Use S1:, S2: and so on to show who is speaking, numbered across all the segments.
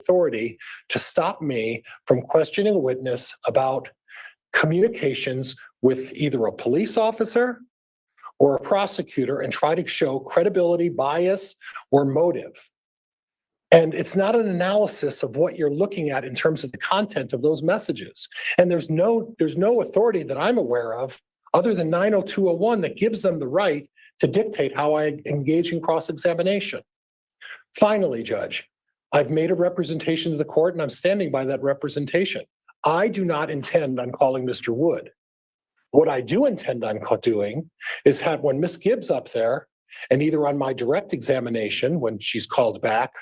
S1: authority to stop me from questioning a witness about communications with either a police officer or a prosecutor and try to show credibility, bias, or motive. And it's not an analysis of what you're looking at in terms of the content of those messages. And there's no authority that I'm aware of other than 90201 that gives them the right to dictate how I engage in cross-examination. Finally, Judge, I've made a representation to the court and I'm standing by that representation. I do not intend on calling Mr. Wood. What I do intend on doing is have when Ms. Gibbs up there and either on my direct examination when she's called back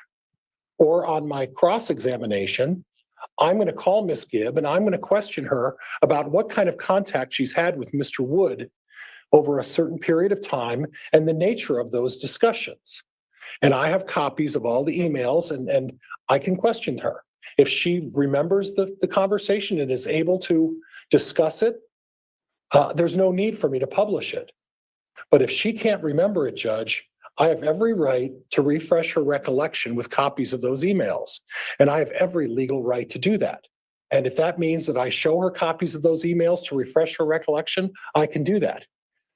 S1: or on my cross-examination, I'm going to call Ms. Gibb and I'm going to question her about what kind of contact she's had with Mr. Wood over a certain period of time and the nature of those discussions. And I have copies of all the emails and I can question her. If she remembers the conversation and is able to discuss it, there's no need for me to publish it. But if she can't remember it, Judge, I have every right to refresh her recollection with copies of those emails. And I have every legal right to do that. And if that means that I show her copies of those emails to refresh her recollection, I can do that.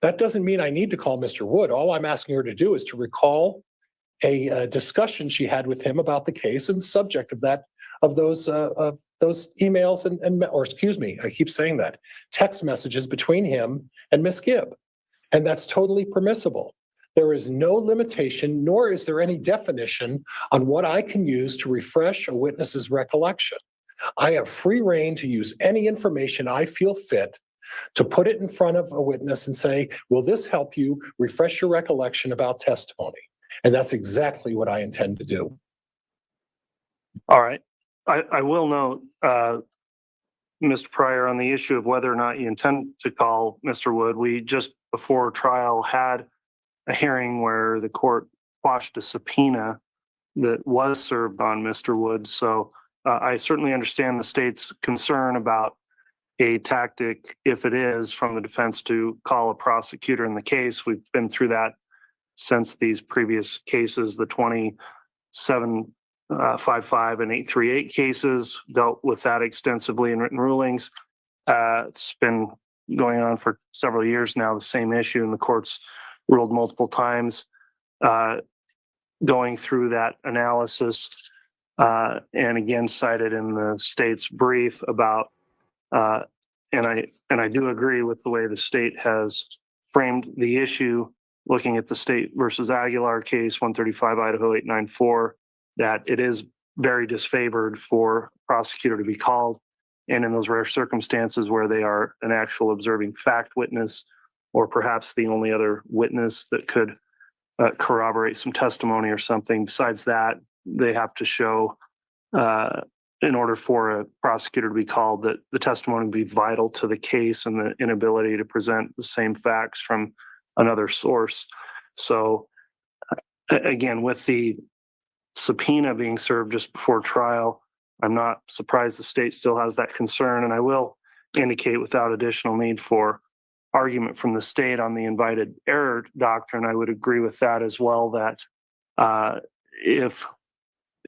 S1: That doesn't mean I need to call Mr. Wood. All I'm asking her to do is to recall a discussion she had with him about the case and the subject of those emails or excuse me, I keep saying that, text messages between him and Ms. Gibb. And that's totally permissible. There is no limitation, nor is there any definition on what I can use to refresh a witness's recollection. I have free rein to use any information I feel fit to put it in front of a witness and say, will this help you refresh your recollection about testimony? And that's exactly what I intend to do.
S2: All right. I will note, Mr. Pryor, on the issue of whether or not you intend to call Mr. Wood, we just before trial had a hearing where the court quashed a subpoena that was served on Mr. Wood. So I certainly understand the state's concern about a tactic, if it is, from the defense to call a prosecutor in the case. We've been through that since these previous cases, the 2755 and 838 cases dealt with that extensively in written rulings. It's been going on for several years now, the same issue, and the court's ruled multiple times going through that analysis and again cited in the state's brief about and I do agree with the way the state has framed the issue, looking at the State versus Aguilar case, 135 Idaho 894, that it is very disfavored for a prosecutor to be called. And in those rare circumstances where they are an actual observing fact witness, or perhaps the only other witness that could corroborate some testimony or something, besides that, they have to show in order for a prosecutor to be called that the testimony would be vital to the case and the inability to present the same facts from another source. So again, with the subpoena being served just before trial, I'm not surprised the state still has that concern. And I will indicate, without additional need for argument from the state on the invited error doctrine, I would agree with that as well, that if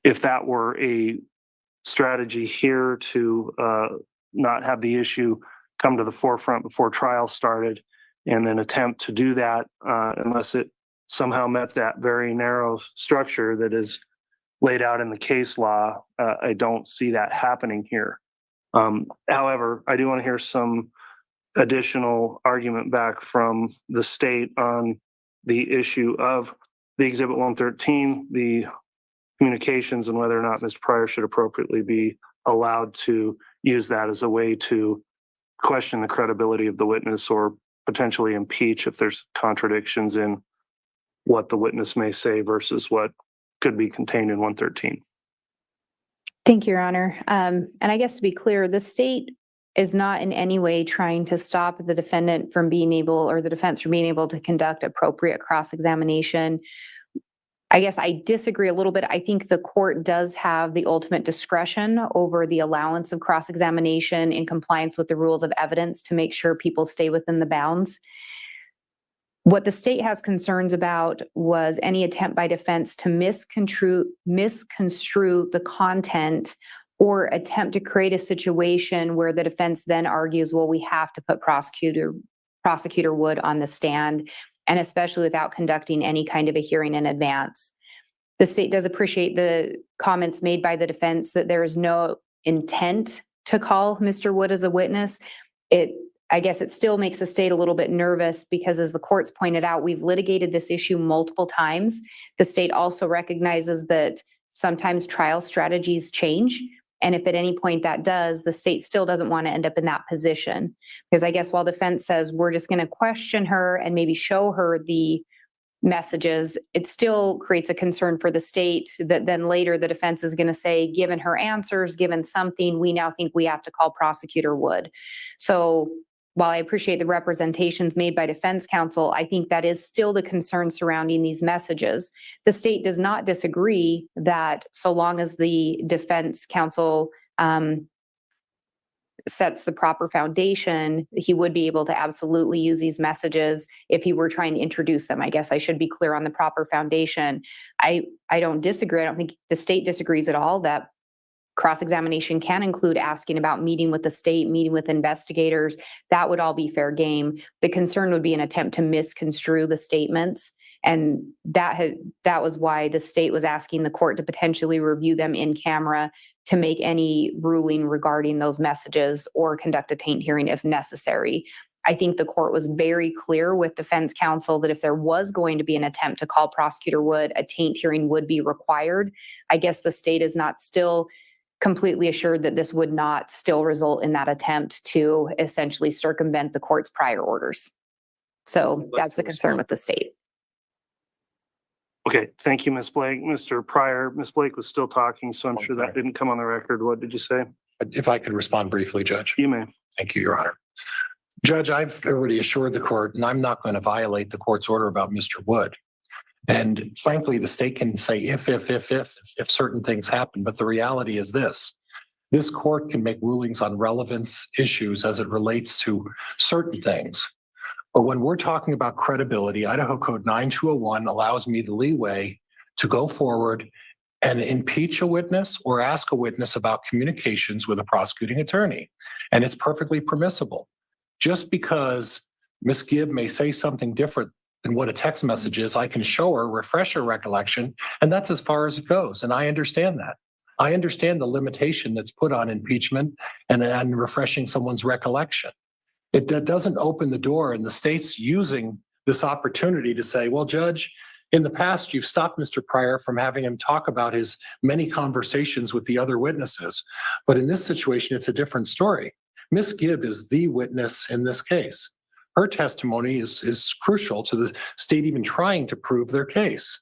S2: that were a strategy here to not have the issue come to the forefront before trial started and then attempt to do that unless it somehow met that very narrow structure that is laid out in the case law, I don't see that happening here. However, I do want to hear some additional argument back from the state on the issue of the Exhibit 113, the communications, and whether or not Mr. Pryor should appropriately be allowed to use that as a way to question the credibility of the witness or potentially impeach if there's contradictions in what the witness may say versus what could be contained in 113.
S3: Thank you, Your Honor. And I guess to be clear, the state is not in any way trying to stop the defendant from being able, or the defense from being able, to conduct appropriate cross-examination. I guess I disagree a little bit. I think the court does have the ultimate discretion over the allowance of cross-examination in compliance with the rules of evidence to make sure people stay within the bounds. What the state has concerns about was any attempt by defense to misconstrue the content or attempt to create a situation where the defense then argues, well, we have to put prosecutor Wood on the stand, and especially without conducting any kind of a hearing in advance. The state does appreciate the comments made by the defense that there is no intent to call Mr. Wood as a witness. I guess it still makes the state a little bit nervous because, as the courts pointed out, we've litigated this issue multiple times. The state also recognizes that sometimes trial strategies change. And if at any point that does, the state still doesn't want to end up in that position. Because I guess while defense says we're just going to question her and maybe show her the messages, it still creates a concern for the state that then later the defense is going to say, given her answers, given something, we now think we have to call Prosecutor Wood. So while I appreciate the representations made by defense counsel, I think that is still the concern surrounding these messages. The state does not disagree that so long as the defense counsel sets the proper foundation, he would be able to absolutely use these messages if he were trying to introduce them. I guess I should be clear on the proper foundation. I don't disagree. I don't think the state disagrees at all that cross-examination can include asking about meeting with the state, meeting with investigators. That would all be fair game. The concern would be an attempt to misconstrue the statements. And that was why the state was asking the court to potentially review them in camera to make any ruling regarding those messages or conduct a taint hearing if necessary. I think the court was very clear with defense counsel that if there was going to be an attempt to call Prosecutor Wood, a taint hearing would be required. I guess the state is not still completely assured that this would not still result in that attempt to essentially circumvent the court's prior orders. So that's the concern with the state.
S2: Okay, thank you, Ms. Blake. Mr. Pryor, Ms. Blake was still talking, so I'm sure that didn't come on the record. What did you say?
S1: If I could respond briefly, Judge.
S2: You may.
S1: Thank you, Your Honor. Judge, I've already assured the court, and I'm not going to violate the court's order about Mr. Wood. And frankly, the state can say if certain things happen, but the reality is this court can make rulings on relevance issues as it relates to certain things. But when we're talking about credibility, Idaho Code 9201 allows me the leeway to go forward and impeach a witness or ask a witness about communications with a prosecuting attorney. And it's perfectly permissible. Just because Ms. Gibb may say something different than what a text message is, I can show her, refresh her recollection, and that's as far as it goes. And I understand that. I understand the limitation that's put on impeachment and refreshing someone's recollection. It doesn't open the door, and the state's using this opportunity to say, well, Judge, in the past, you've stopped Mr. Pryor from having him talk about his many conversations with the other witnesses. But in this situation, it's a different story. Ms. Gibb is the witness in this case. Her testimony is crucial to the state even trying to prove their case.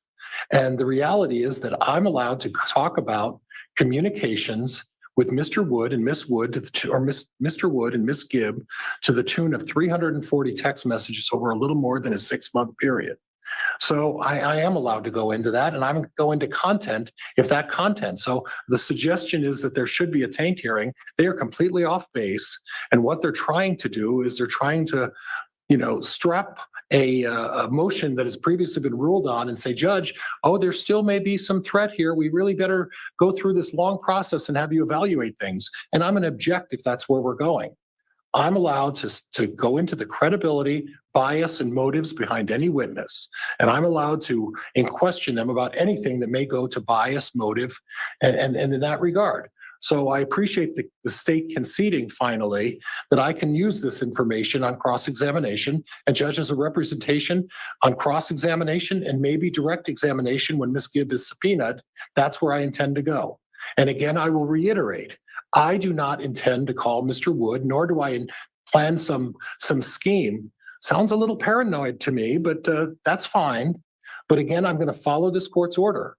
S1: And the reality is that I'm allowed to talk about communications with Mr. Wood and Miss Wood, Mr. Wood and Miss Gibb to the tune of 340 text messages over a little more than a 6-month period. So I am allowed to go into that, and I'm going to go into content if that content. So the suggestion is that there should be a taint hearing. They are completely off base. And what they're trying to do is they're trying to, strap a motion that has previously been ruled on and say, Judge, there still may be some threat here. We really better go through this long process and have you evaluate things. And I'm going to object if that's where we're going. I'm allowed to go into the credibility, bias, and motives behind any witness. And I'm allowed to question them about anything that may go to bias, motive, and in that regard. So I appreciate the state conceding finally that I can use this information on cross-examination and judge as a representation on cross-examination and maybe direct examination when Ms. Gibb is subpoenaed. That's where I intend to go. And again, I will reiterate, I do not intend to call Mr. Wood, nor do I plan some scheme. Sounds a little paranoid to me, but that's fine. But again, I'm going to follow this court's order.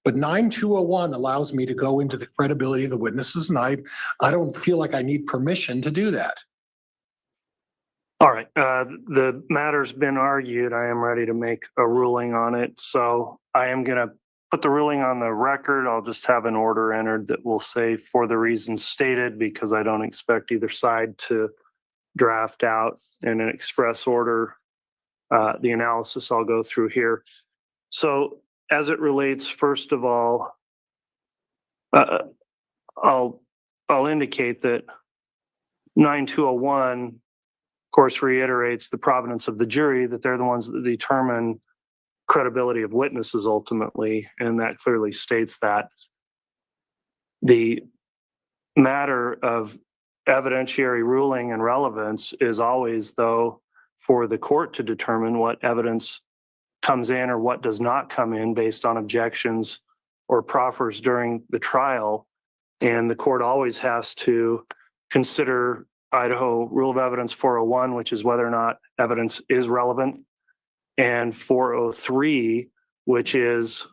S1: But 9201 allows me to go into the credibility of the witnesses, and I don't feel like I need permission to do that.
S2: All right. The matter's been argued. I am ready to make a ruling on it. So I am going to put the ruling on the record. I'll just have an order entered that will say for the reasons stated, because I don't expect either side to draft out in an express order the analysis I'll go through here. So as it relates, first of all, I'll indicate that 9201, of course, reiterates the provenance of the jury, that they're the ones that determine credibility of witnesses ultimately, and that clearly states that. The matter of evidentiary ruling and relevance is always, though, for the court to determine what evidence comes in or what does not come in based on objections or proffers during the trial. And the court always has to consider Idaho Rule of Evidence 401, which is whether or not evidence is relevant, and 403, which is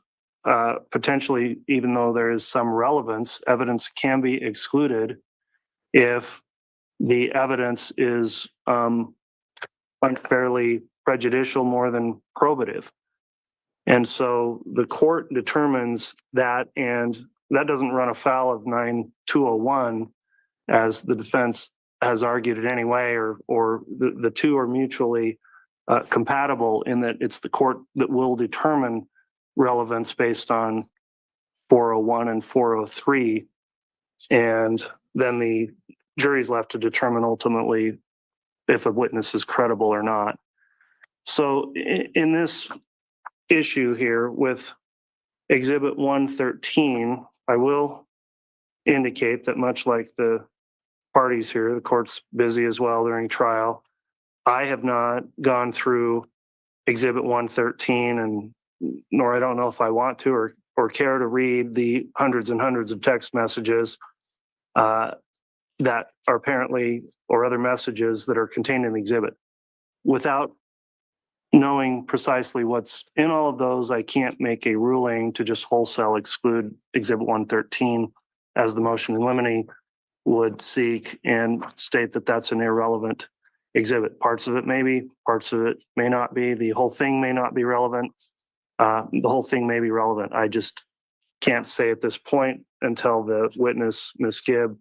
S2: potentially, even though there is some relevance, evidence can be excluded if the evidence is unfairly prejudicial more than probative. And so the court determines that, and that doesn't run afoul of 9201, as the defense has argued in any way, or the two are mutually compatible in that it's the court that will determine relevance based on 401 and 403. And then the jury's left to determine ultimately if a witness is credible or not. So in this issue here with Exhibit 113, I will indicate that much like the parties here, the court's busy as well during trial. I have not gone through Exhibit 113, and nor I don't know if I want to or care to read the hundreds and hundreds of text messages that are apparently, or other messages that are contained in the exhibit. Without knowing precisely what's in all of those, I can't make a ruling to just wholesale exclude Exhibit 113 as the motion in limine would seek and state that that's an irrelevant exhibit. Parts of it may be, parts of it may not be. The whole thing may not be relevant. The whole thing may be relevant. I just can't say at this point until the witness, Ms. Gibb,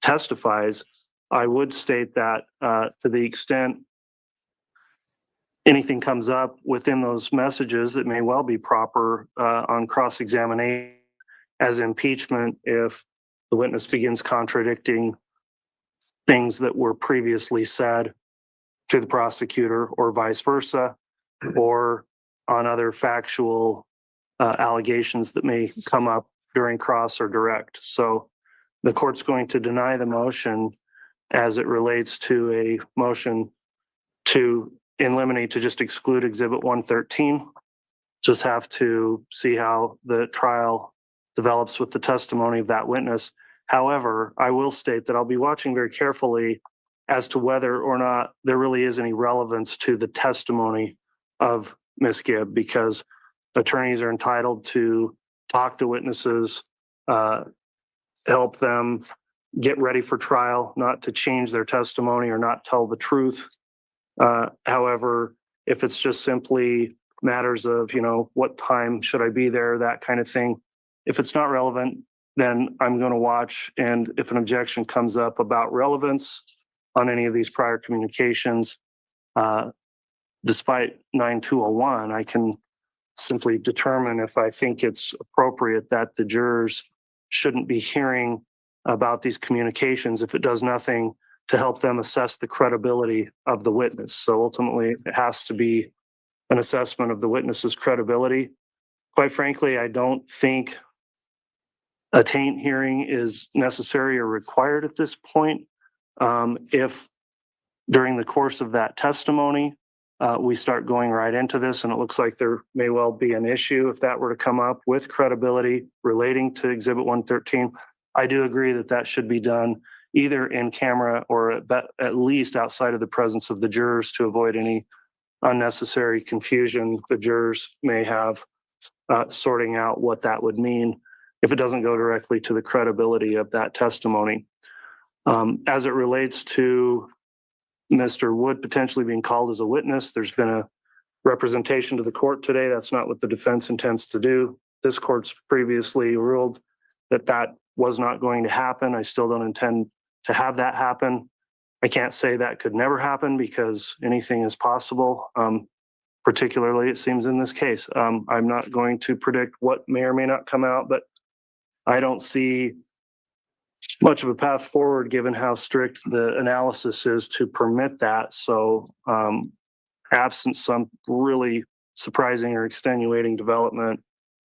S2: testifies. I would state that to the extent anything comes up within those messages that may well be proper on cross-examination as impeachment if the witness begins contradicting things that were previously said to the prosecutor or vice versa, or on other factual allegations that may come up during cross or direct. So the court's going to deny the motion as it relates to a motion to in limine to just exclude Exhibit 113. Just have to see how the trial develops with the testimony of that witness. However, I will state that I'll be watching very carefully as to whether or not there really is any relevance to the testimony of Ms. Gibb, because attorneys are entitled to talk to witnesses, help them get ready for trial, not to change their testimony or not tell the truth. However, if it's just simply matters of, what time should I be there, that kind of thing, if it's not relevant, then I'm going to watch. And if an objection comes up about relevance on any of these prior communications, despite 9201, I can simply determine if I think it's appropriate that the jurors shouldn't be hearing about these communications if it does nothing to help them assess the credibility of the witness. So ultimately, it has to be an assessment of the witness's credibility. Quite frankly, I don't think a taint hearing is necessary or required at this point. If during the course of that testimony, we start going right into this, and it looks like there may well be an issue if that were to come up with credibility relating to Exhibit 113, I do agree that that should be done either in camera or at least outside of the presence of the jurors to avoid any unnecessary confusion the jurors may have sorting out what that would mean if it doesn't go directly to the credibility of that testimony. As it relates to Mr. Wood potentially being called as a witness, there's been a representation to the court today. That's not what the defense intends to do. This court's previously ruled that that was not going to happen. I still don't intend to have that happen. I can't say that could never happen because anything is possible. Particularly, it seems in this case. I'm not going to predict what may or may not come out, but I don't see much of a path forward given how strict the analysis is to permit that. So absent some really surprising or extenuating development,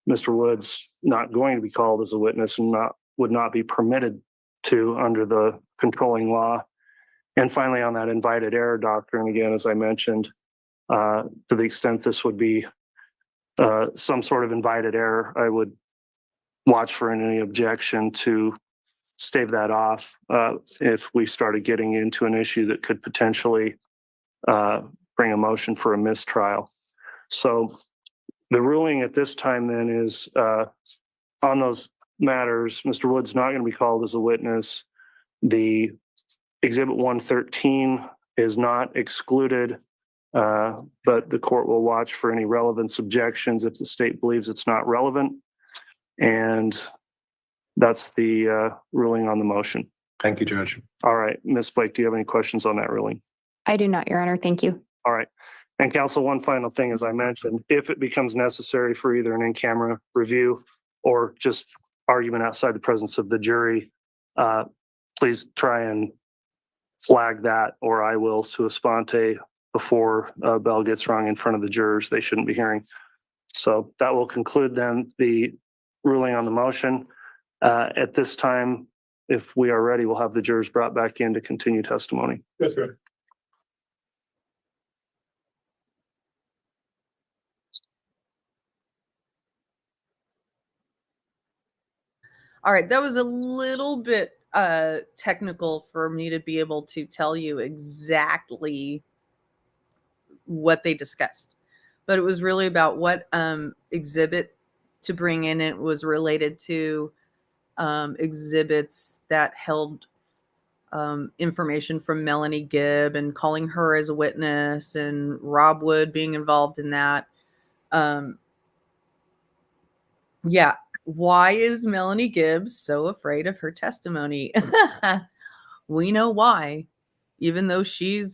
S2: Mr. Wood's not going to be called as a witness and would not be permitted to under the controlling law. And finally, on that invited error doctrine, again, as I mentioned, to the extent this would be some sort of invited error, I would watch for any objection to stave that off if we started getting into an issue that could potentially bring a motion for a mistrial. So the ruling at this time then is on those matters, Mr. Wood's not going to be called as a witness. The Exhibit 113 is not excluded, but the court will watch for any relevance objections if the state believes it's not relevant. And that's the ruling on the motion.
S1: Thank you, Judge.
S2: All right, Ms. Blake, do you have any questions on that ruling?
S3: I do not, Your Honor. Thank you.
S2: All right. And counsel, one final thing, as I mentioned, if it becomes necessary for either an in-camera review or just argument outside the presence of the jury, please try and flag that, or I will sua sponte before a bell gets rung in front of the jurors they shouldn't be hearing. So that will conclude then the ruling on the motion. At this time, if we are ready, we'll have the jurors brought back in to continue testimony.
S1: Yes, sir.
S4: All right, that was a little bit technical for me to be able to tell you exactly what they discussed, but it was really about what exhibit to bring in. It was related to exhibits that held information from Melanie Gibb and calling her as a witness, and Rob Wood being involved in that. Yeah. Why is Melanie Gibbs so afraid of her testimony? We know why, even though she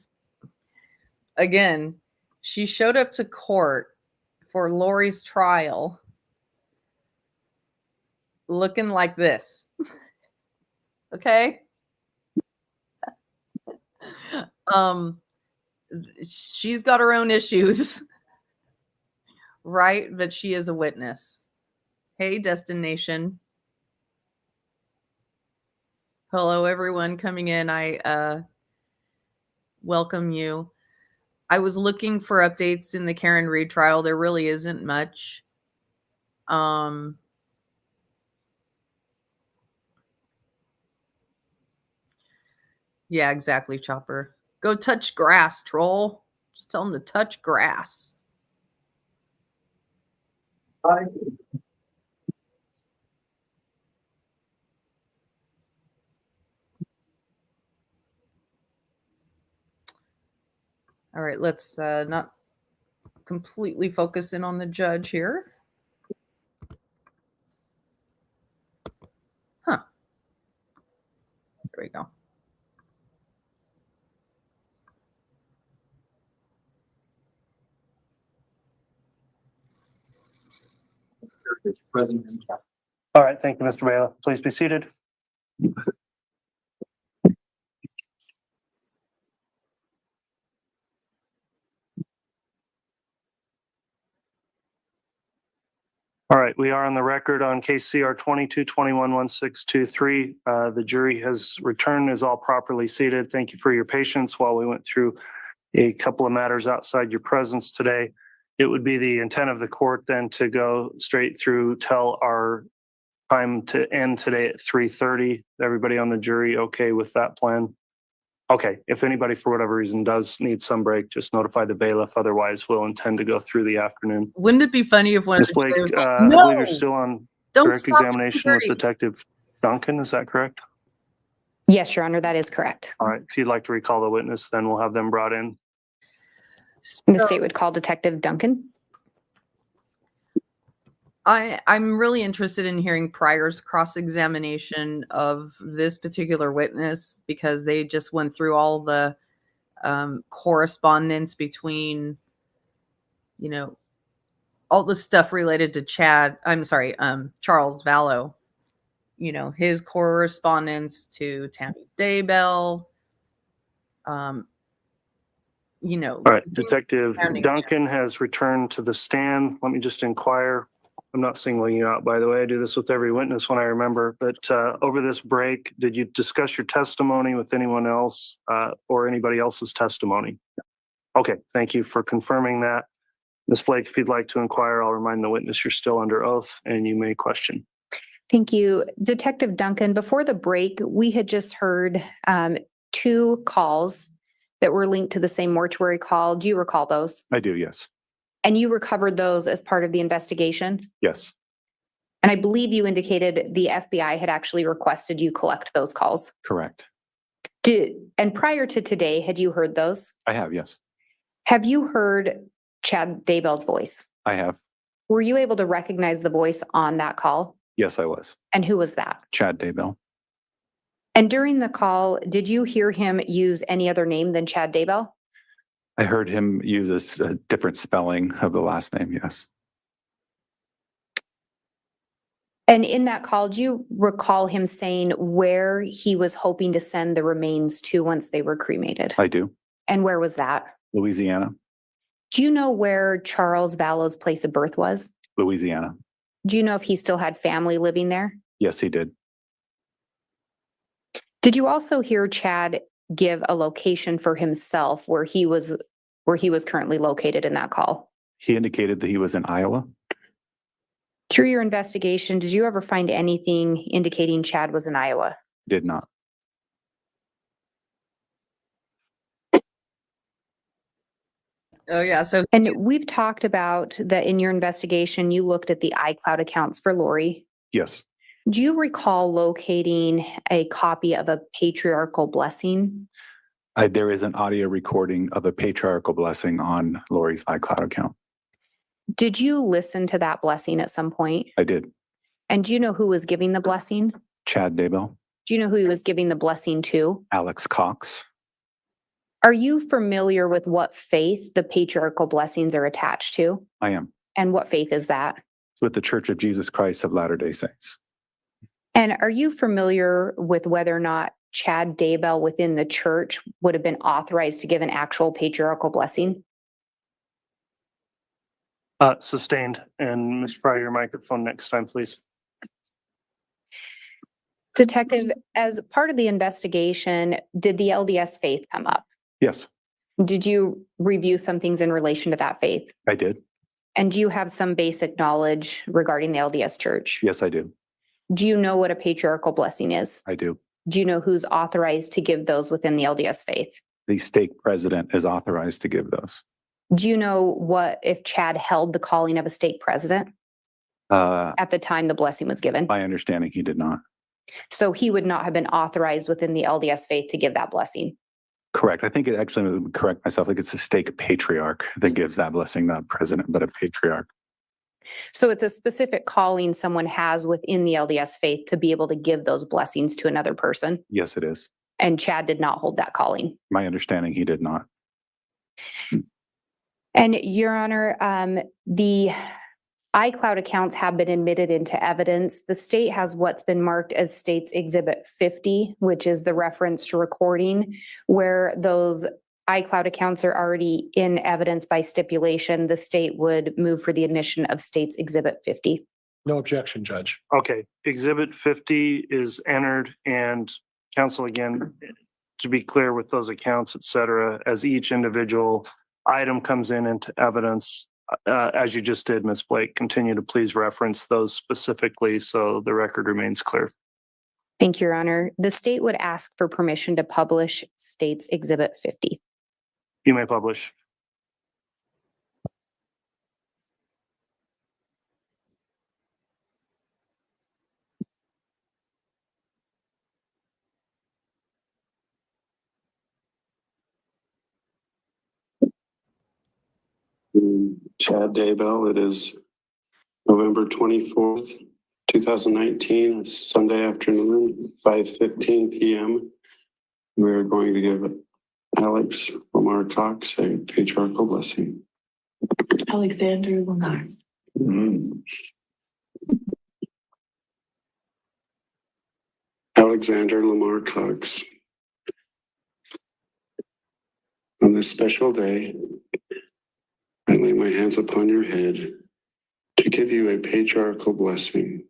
S4: showed up to court for Lori's trial looking like this. Okay. She's got her own issues, right? But she is a witness. Hey, Destination. Hello, everyone coming in. I welcome you. I was looking for updates in the Karen Reed trial. There really isn't much. Yeah, exactly, Chopper. Go touch grass, troll. Just tell them to touch grass.
S1: Hi.
S4: All right, let's not completely focus in on the judge here. Huh. There we go.
S2: All right, thank you, Mr. Bailiff. Please be seated. All right, we are on the record on case CR 22-21-1623. The jury has returned, is all properly seated. Thank you for your patience while we went through a couple of matters outside your presence today. It would be the intent of the court then to go straight through till our time to end today at 3:30. Everybody on the jury okay with that plan? Okay, if anybody for whatever reason does need some break, just notify the bailiff. Otherwise, we'll intend to go through the afternoon.
S4: Wouldn't it be funny if one
S2: Ms.
S4: of the
S2: Blake,
S4: jurors was like,
S2: I
S4: no,
S2: believe you're still on
S4: don't
S2: direct
S4: stop
S2: examination with
S4: 3:30.
S2: Detective Duncan, is that correct?
S3: Yes, Your Honor, that is correct.
S2: All right, if you'd like to recall the witness, then we'll have them brought in.
S3: The state would call Detective Duncan.
S4: I'm really interested in hearing Pryor's cross-examination of this particular witness because they just went through all the correspondence between, you know, all the stuff related to Charles Vallow, you know, his correspondence to Tammy Daybell, you know.
S2: All right, Detective
S4: Sounding
S2: Duncan has returned to the stand. Let me just inquire. I'm not singling you out, by the way. I do this with every witness when I remember. But over this break, did you discuss your testimony with anyone else or anybody else's testimony? Okay, thank you for confirming that. Ms. Blake, if you'd like to inquire, I'll remind the witness you're still under oath and you may question.
S3: Thank you. Detective Duncan, before the break, we had just heard 2 calls that were linked to the same mortuary call. Do you recall those?
S5: I do, yes.
S3: And you recovered those as part of the investigation?
S5: Yes,
S3: And I believe you indicated the FBI had actually requested you collect those calls.
S5: correct.
S3: And prior to today, had you heard those?
S5: I have, yes.
S3: Have you heard Chad Daybell's voice?
S5: I have.
S3: Were you able to recognize the voice on that call?
S5: Yes, I was.
S3: And who was that?
S5: Chad Daybell.
S3: And during the call, did you hear him use any other name than Chad Daybell?
S5: I heard him use a different spelling of the last name, yes.
S3: And in that call, do you recall him saying where he was hoping to send the remains to once they were cremated?
S5: I do.
S3: And where was that?
S5: Louisiana,
S3: Do you know where Charles Vallow's place of birth was?
S5: Louisiana.
S3: Do you know if he still had family living there?
S5: Yes, he did.
S3: Did you also hear Chad give a location for himself where he was currently located in that call?
S5: He indicated that he was in Iowa.
S3: Through your investigation, did you ever find anything indicating Chad was in Iowa?
S5: Did not.
S4: Oh yeah, so
S3: And we've talked about that in your investigation, you looked at the iCloud accounts for Lori.
S5: Yes,
S3: Do you recall locating a copy of a patriarchal blessing?
S5: there is an audio recording of a patriarchal blessing on Lori's iCloud account.
S3: Did you listen to that blessing at some point?
S5: I did.
S3: And do you know who was giving the blessing?
S5: Chad Daybell,
S3: Do you know who he was giving the blessing to?
S5: Alex Cox.
S3: Are you familiar with what faith the patriarchal blessings are attached to?
S5: I am.
S3: And what faith is that?
S5: With the Church of Jesus Christ of Latter-day Saints.
S3: And are you familiar with whether or not Chad Daybell within the church would have been authorized to give an actual patriarchal blessing?
S2: Sustained. And Ms. Pryor, your microphone next time, please.
S3: Detective, as part of the investigation, did the LDS faith come up?
S5: Yes,
S3: Did you review some things in relation to that faith?
S5: I did.
S3: And do you have some basic knowledge regarding the LDS church?
S5: Yes, I do.
S3: Do you know what a patriarchal blessing is?
S5: I do.
S3: Do you know who's authorized to give those within the LDS faith?
S5: The stake president is authorized to give those.
S3: Do you know what if Chad held the calling of a stake president at the time the blessing was given?
S5: My understanding, he did not.
S3: So he would not have been authorized within the LDS faith to give that blessing.
S5: Correct. I think it actually would correct myself. Like it's a stake patriarch that gives that blessing, not president, but a patriarch.
S3: So it's a specific calling someone has within the LDS faith to be able to give those blessings to another person.
S5: Yes, it is.
S3: And Chad did not hold that calling.
S5: My understanding, he did not.
S3: And Your Honor, the iCloud accounts have been admitted into evidence. The state has what's been marked as State's Exhibit 50, which is the reference to recording, where those iCloud accounts are already in evidence by stipulation. The state would move for the admission of State's Exhibit 50.
S1: No objection, Judge.
S2: Okay, Exhibit 50 is entered and counsel, again, to be clear with those accounts, et cetera, as each individual item comes into evidence, as you just did, Ms. Blake, continue to please reference those specifically so the record remains clear.
S3: Thank you, Your Honor. The state would ask for permission to publish State's Exhibit 50.
S2: You may publish.
S6: Chad Daybell, it is November 24th, 2019, Sunday afternoon, 5:15 p.m. We're going to give Alex Lamar Cox a patriarchal blessing.
S7: Alexander Lamar.
S6: Alexander Lamar Cox. On this special day, I lay my hands upon your head to give you a patriarchal blessing.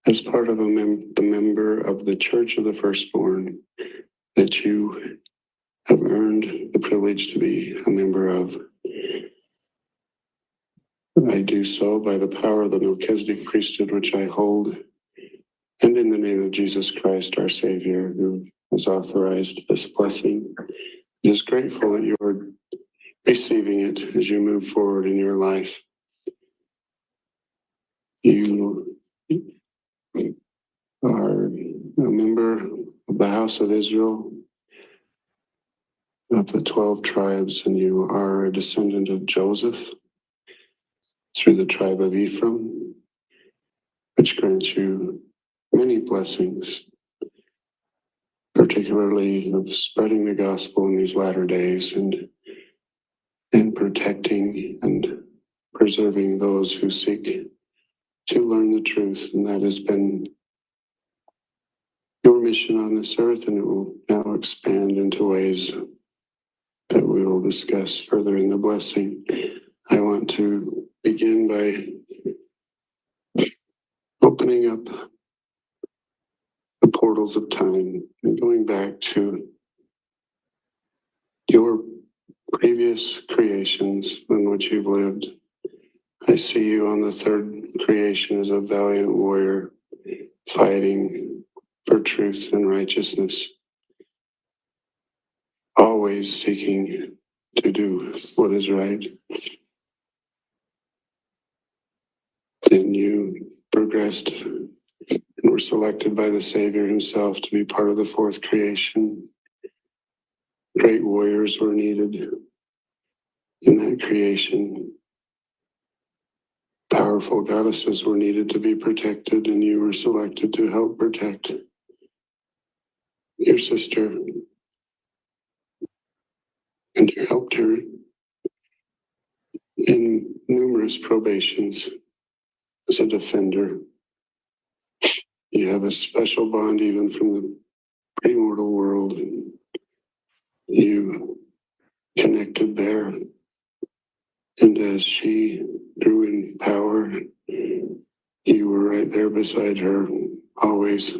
S6: As part of the member of the Church of the Firstborn that you have earned the privilege to be a member of. I do so by the power of the Melchizedek priesthood which I hold, and in the name of Jesus Christ, our Savior, who has authorized this blessing. It is grateful that you are receiving it as you move forward in your life. You are a member of the House of Israel, of the 12 tribes, and you are a descendant of Joseph through the tribe of Ephraim, which grants you many blessings, particularly of spreading the gospel in these latter days and protecting and preserving those who seek to learn the truth. And that has been your mission on this earth, and it will now expand into ways that we will discuss further in the blessing. I want to begin by opening up the portals of time and going back to your previous creations in which you've lived. I see you on the third creation as a valiant warrior fighting for truth and righteousness, always seeking to do what is right. Then you progressed and were selected by the Savior himself to be part of the fourth creation. Great warriors were needed in that creation. Powerful goddesses were needed to be protected, and you were selected to help protect your sister. And you helped her in numerous probations as a defender. You have a special bond even from the premortal world. You connected there. And as she grew in power, you were right there beside her, always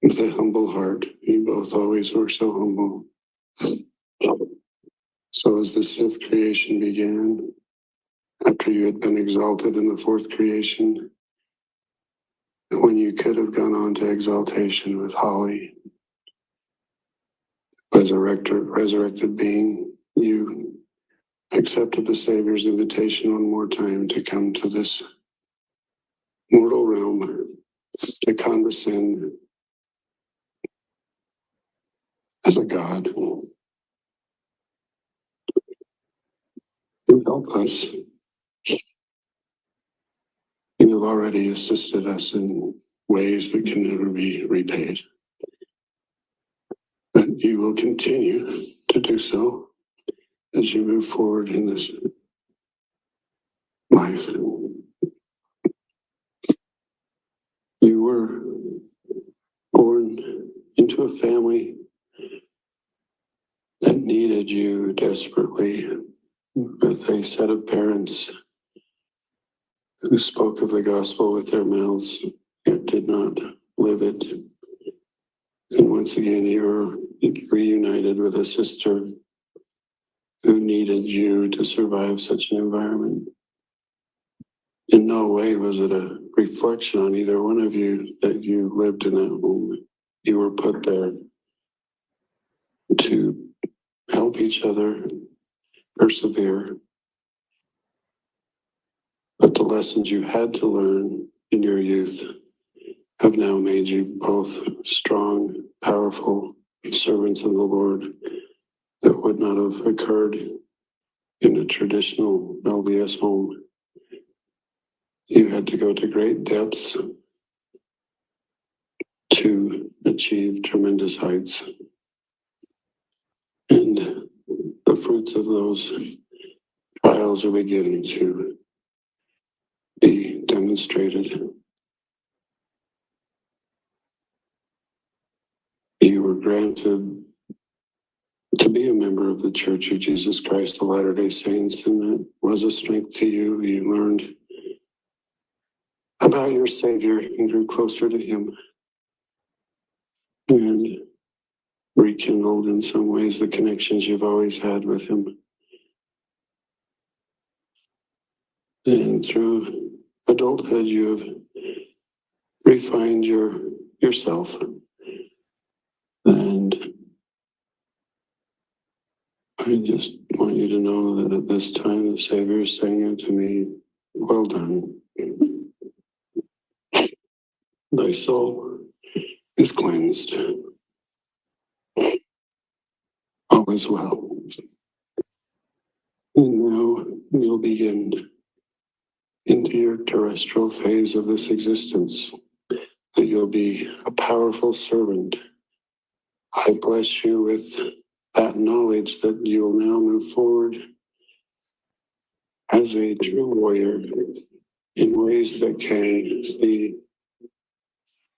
S6: with a humble heart. You both always were so humble. So as this fifth creation began, after you had been exalted in the fourth creation, when you could have gone on to exaltation with Holly, resurrected being, you accepted the Savior's invitation one more time to come to this mortal realm, to condescend as a God. You help us. You have already assisted us in ways that can never be repaid. And you will continue to do so as you move forward in this life. You were born into a family that needed you desperately, with a set of parents who spoke of the gospel with their mouths, yet did not live it. And once again, you were reunited with a sister who needed you to survive such an environment. In no way was it a reflection on either one of you that you lived in that moment. You were put there to help each other persevere. But the lessons you had to learn in your youth have now made you both strong, powerful servants of the Lord that would not have occurred in a traditional LDS home. You had to go to great depths to achieve tremendous heights. And the fruits of those trials are beginning to be demonstrated. You were granted to be a member of the Church of Jesus Christ of Latter-day Saints, and that was a strength to you. You learned about your Savior and grew closer to Him, and rekindled in some ways the connections you've always had with Him. And through adulthood, you have refined yourself. And I just want you to know that at this time, the Savior is saying unto me, well done. Thy soul is cleansed. All is well. And now you'll begin into your terrestrial phase of this existence, that you'll be a powerful servant. I bless you with that knowledge that you'll now move forward as a true warrior in ways that can be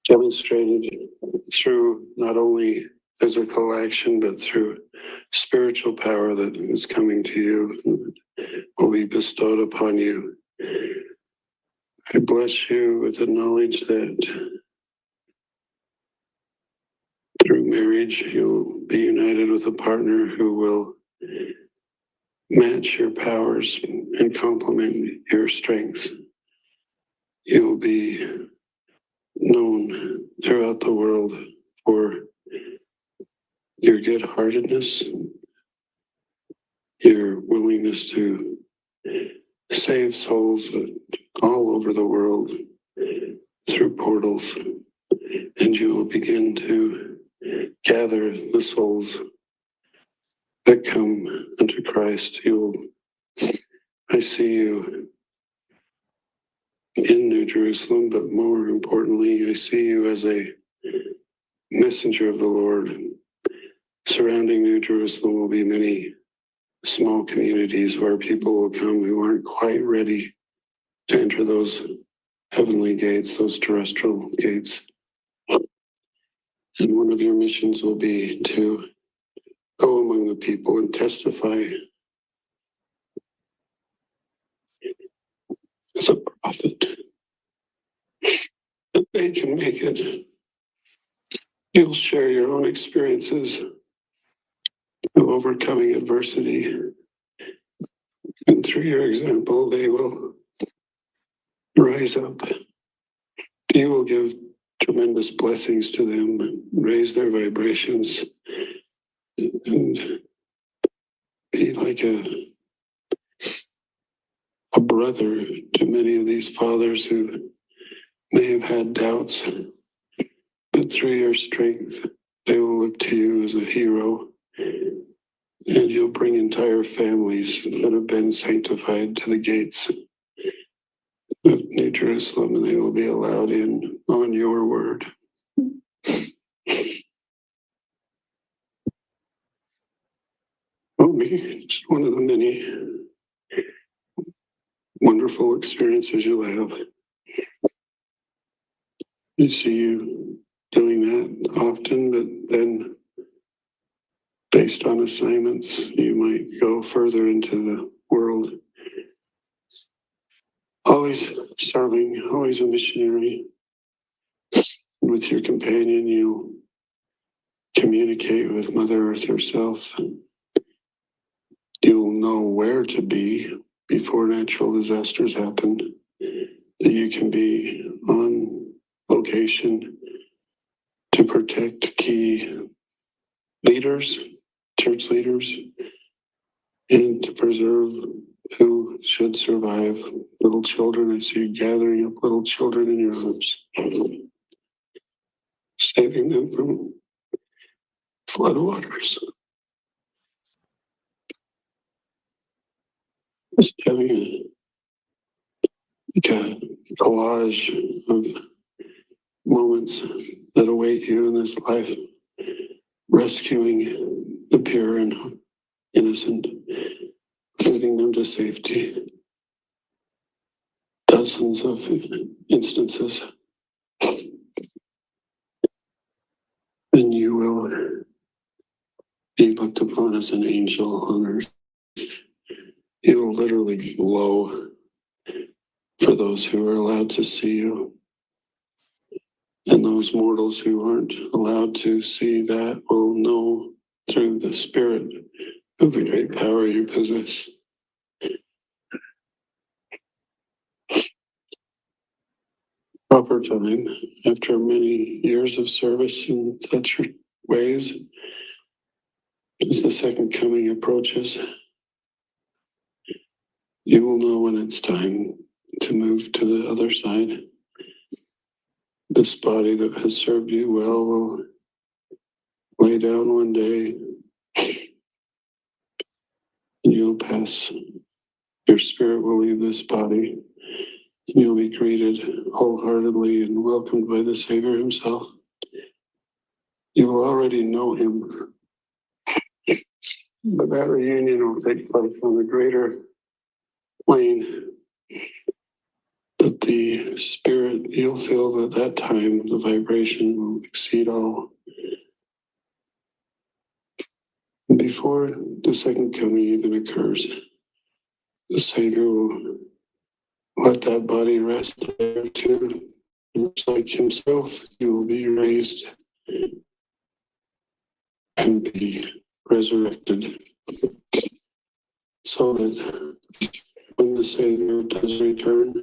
S6: demonstrated through not only physical action, but through spiritual power that is coming to you, will be bestowed upon you. I bless you with the knowledge that through marriage, you'll be united with a partner who will match your powers and complement your strengths. You'll be known throughout the world for your good-heartedness, your willingness to save souls all over the world through portals, and you will begin to gather the souls that come unto Christ. I see you in New Jerusalem, but more importantly, I see you as a messenger of the Lord. Surrounding New Jerusalem will be many small communities where people will come who aren't quite ready to enter those heavenly gates, those terrestrial gates. And one of your missions will be to go among the people and testify as a prophet that they can make it. You'll share your own experiences of overcoming adversity. And through your example, they will rise up. You will give tremendous blessings to them, raise their vibrations, and be like a brother to many of these fathers who may have had doubts, but through your strength, they will look to you as a hero, and you'll bring entire families that have been sanctified to the gates of New Jerusalem, and they will be allowed in on your word. Will be just one of the many wonderful experiences you'll have. I see you doing that often, but then based on assignments, you might go further into the world. Always serving, always a missionary. With your companion, you'll communicate with Mother Earth herself. You'll know where to be before natural disasters happen, that you can be on location to protect key leaders, church leaders, and to preserve who should survive. Little children, I see you gathering up little children in your arms, saving them from floodwaters. Just having like a collage of moments that await you in this life, rescuing the pure and innocent, leading them to safety. Dozens of instances. And you will be looked upon as an angel on earth. You will literally glow for those who are allowed to see you. And those mortals who aren't allowed to see that will know through the spirit of the great power you possess. Proper time, after many years of service in such ways, as the second coming approaches, you will know when it's time to move to the other side. This body that has served you well will lay down one day, and you'll pass. Your spirit will leave this body, and you'll be greeted wholeheartedly and welcomed by the Savior himself. You will already know him, but that reunion will take place on a greater plane. But the spirit, you'll feel at that time, the vibration will exceed all. Before the second coming even occurs, the Savior will let that body rest there too. Much like himself, you will be raised and be resurrected, so that when the Savior does return,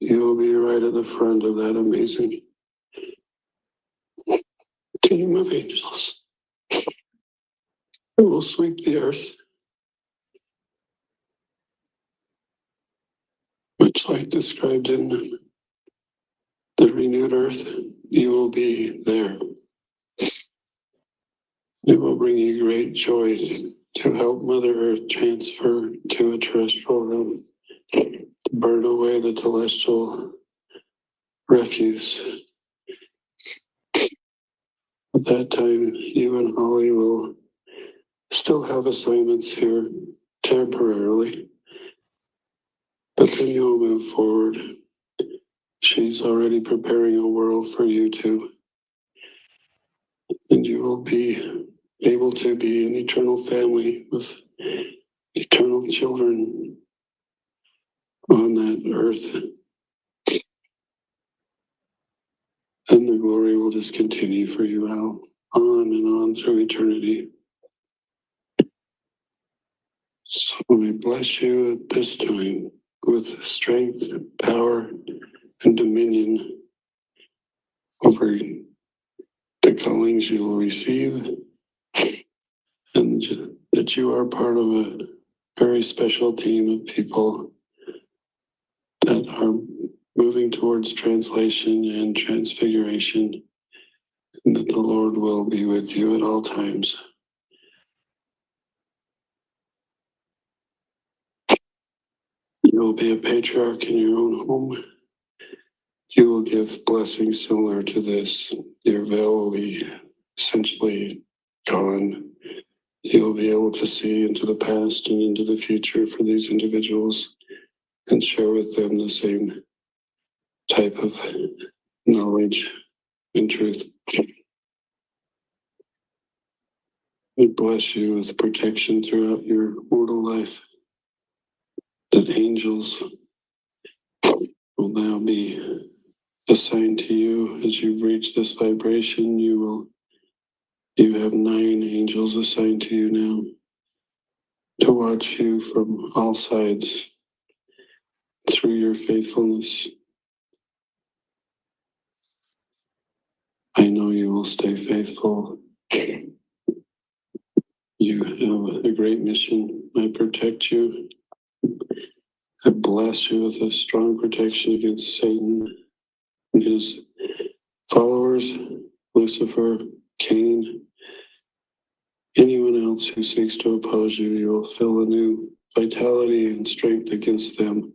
S6: you will be right at the front of that amazing team of angels who will sweep the earth. Much like described in the renewed earth, you will be there. It will bring you great joy to help Mother Earth transfer to a terrestrial realm, to burn away the celestial refuse. At that time, you and Holly will still have assignments here temporarily, but then you'll move forward. She's already preparing a world for you two, and you will be able to be an eternal family with eternal children on that earth. And the glory will just continue for you out, on and on through eternity. So I bless you at this time with strength, power, and dominion over the callings you'll receive, and that you are part of a very special team of people that are moving towards translation and transfiguration, and that the Lord will be with you at all times. You will be a patriarch in your own home. You will give blessings similar to this. Your veil will be essentially gone. You'll be able to see into the past and into the future for these individuals and share with them the same type of knowledge and truth. We bless you with protection throughout your mortal life, that angels will now be assigned to you as you've reached this vibration. You have 9 angels assigned to you now to watch you from all sides through your faithfulness. I know you will stay faithful. You have a great mission. I protect you. I bless you with a strong protection against Satan and his followers, Lucifer, Cain, anyone else who seeks to oppose you. You will feel a new vitality and strength against them,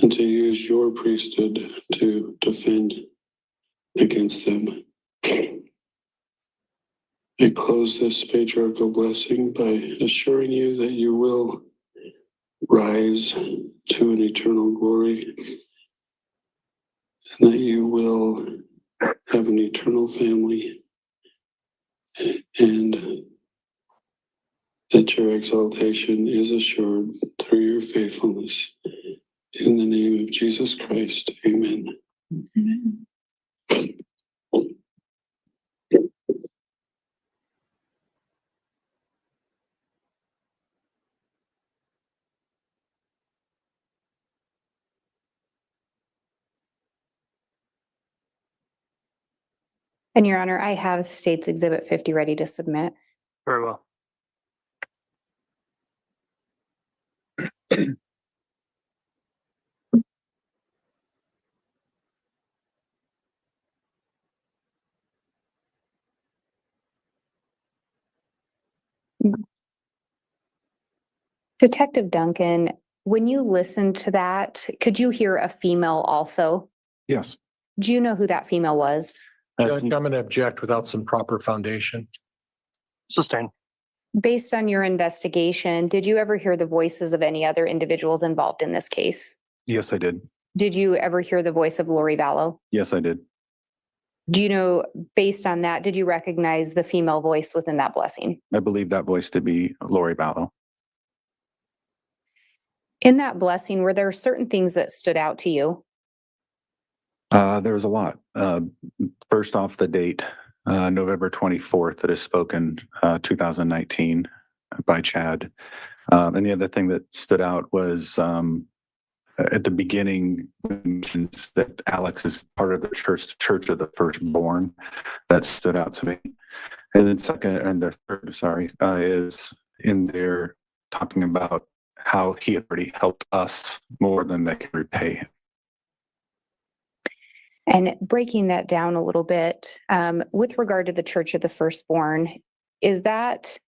S6: and to use your priesthood to defend against them. I close this patriarchal blessing by assuring you that you will rise to an eternal glory and that you will have an eternal family and that your exaltation is assured through your faithfulness. In the name of Jesus Christ, amen.
S3: And Your Honor, I have State's Exhibit 50 ready to submit.
S2: Very well.
S3: Detective Duncan, when you listened to that, could you hear a female also?
S5: Yes.
S3: Do you know who that female was?
S1: Judge, I'm going to object without some proper foundation.
S2: Sustain.
S3: Based on your investigation, did you ever hear the voices of any other individuals involved in this case?
S5: Yes, I did.
S3: Did you ever hear the voice of Lori Vallow?
S5: Yes, I did.
S3: Do you know, based on that, did you recognize the female voice within that blessing?
S5: I believe that voice to be Lori Vallow.
S3: In that blessing, were there certain things that stood out to you?
S5: There was a lot. First off, the date, November 24th, that is spoken, 2019 by Chad. And the other thing that stood out was at the beginning, mentions that Alex is part of the Church of the Firstborn. That stood out to me. And then second, and the third, is in there talking about how he had already helped us more than they can repay him.
S3: And breaking that down a little bit, with regard to the Church of the Firstborn, is that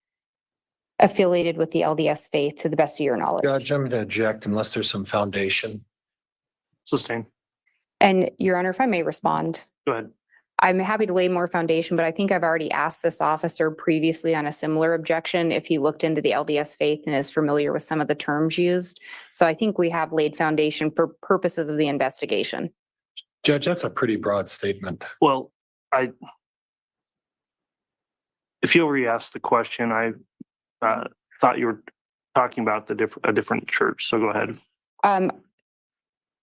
S3: affiliated with the LDS faith to the best of your knowledge?
S1: Judge, I'm going to object unless there's some foundation.
S2: Sustain.
S3: And Your Honor, if I may respond,
S2: Go ahead.
S3: I'm happy to lay more foundation, but I think I've already asked this officer previously on a similar objection if he looked into the LDS faith and is familiar with some of the terms used. So I think we have laid foundation for purposes of the investigation.
S1: Judge, that's a pretty broad statement.
S2: Well, if you'll re-ask the question, I thought you were talking about a different church. So go ahead.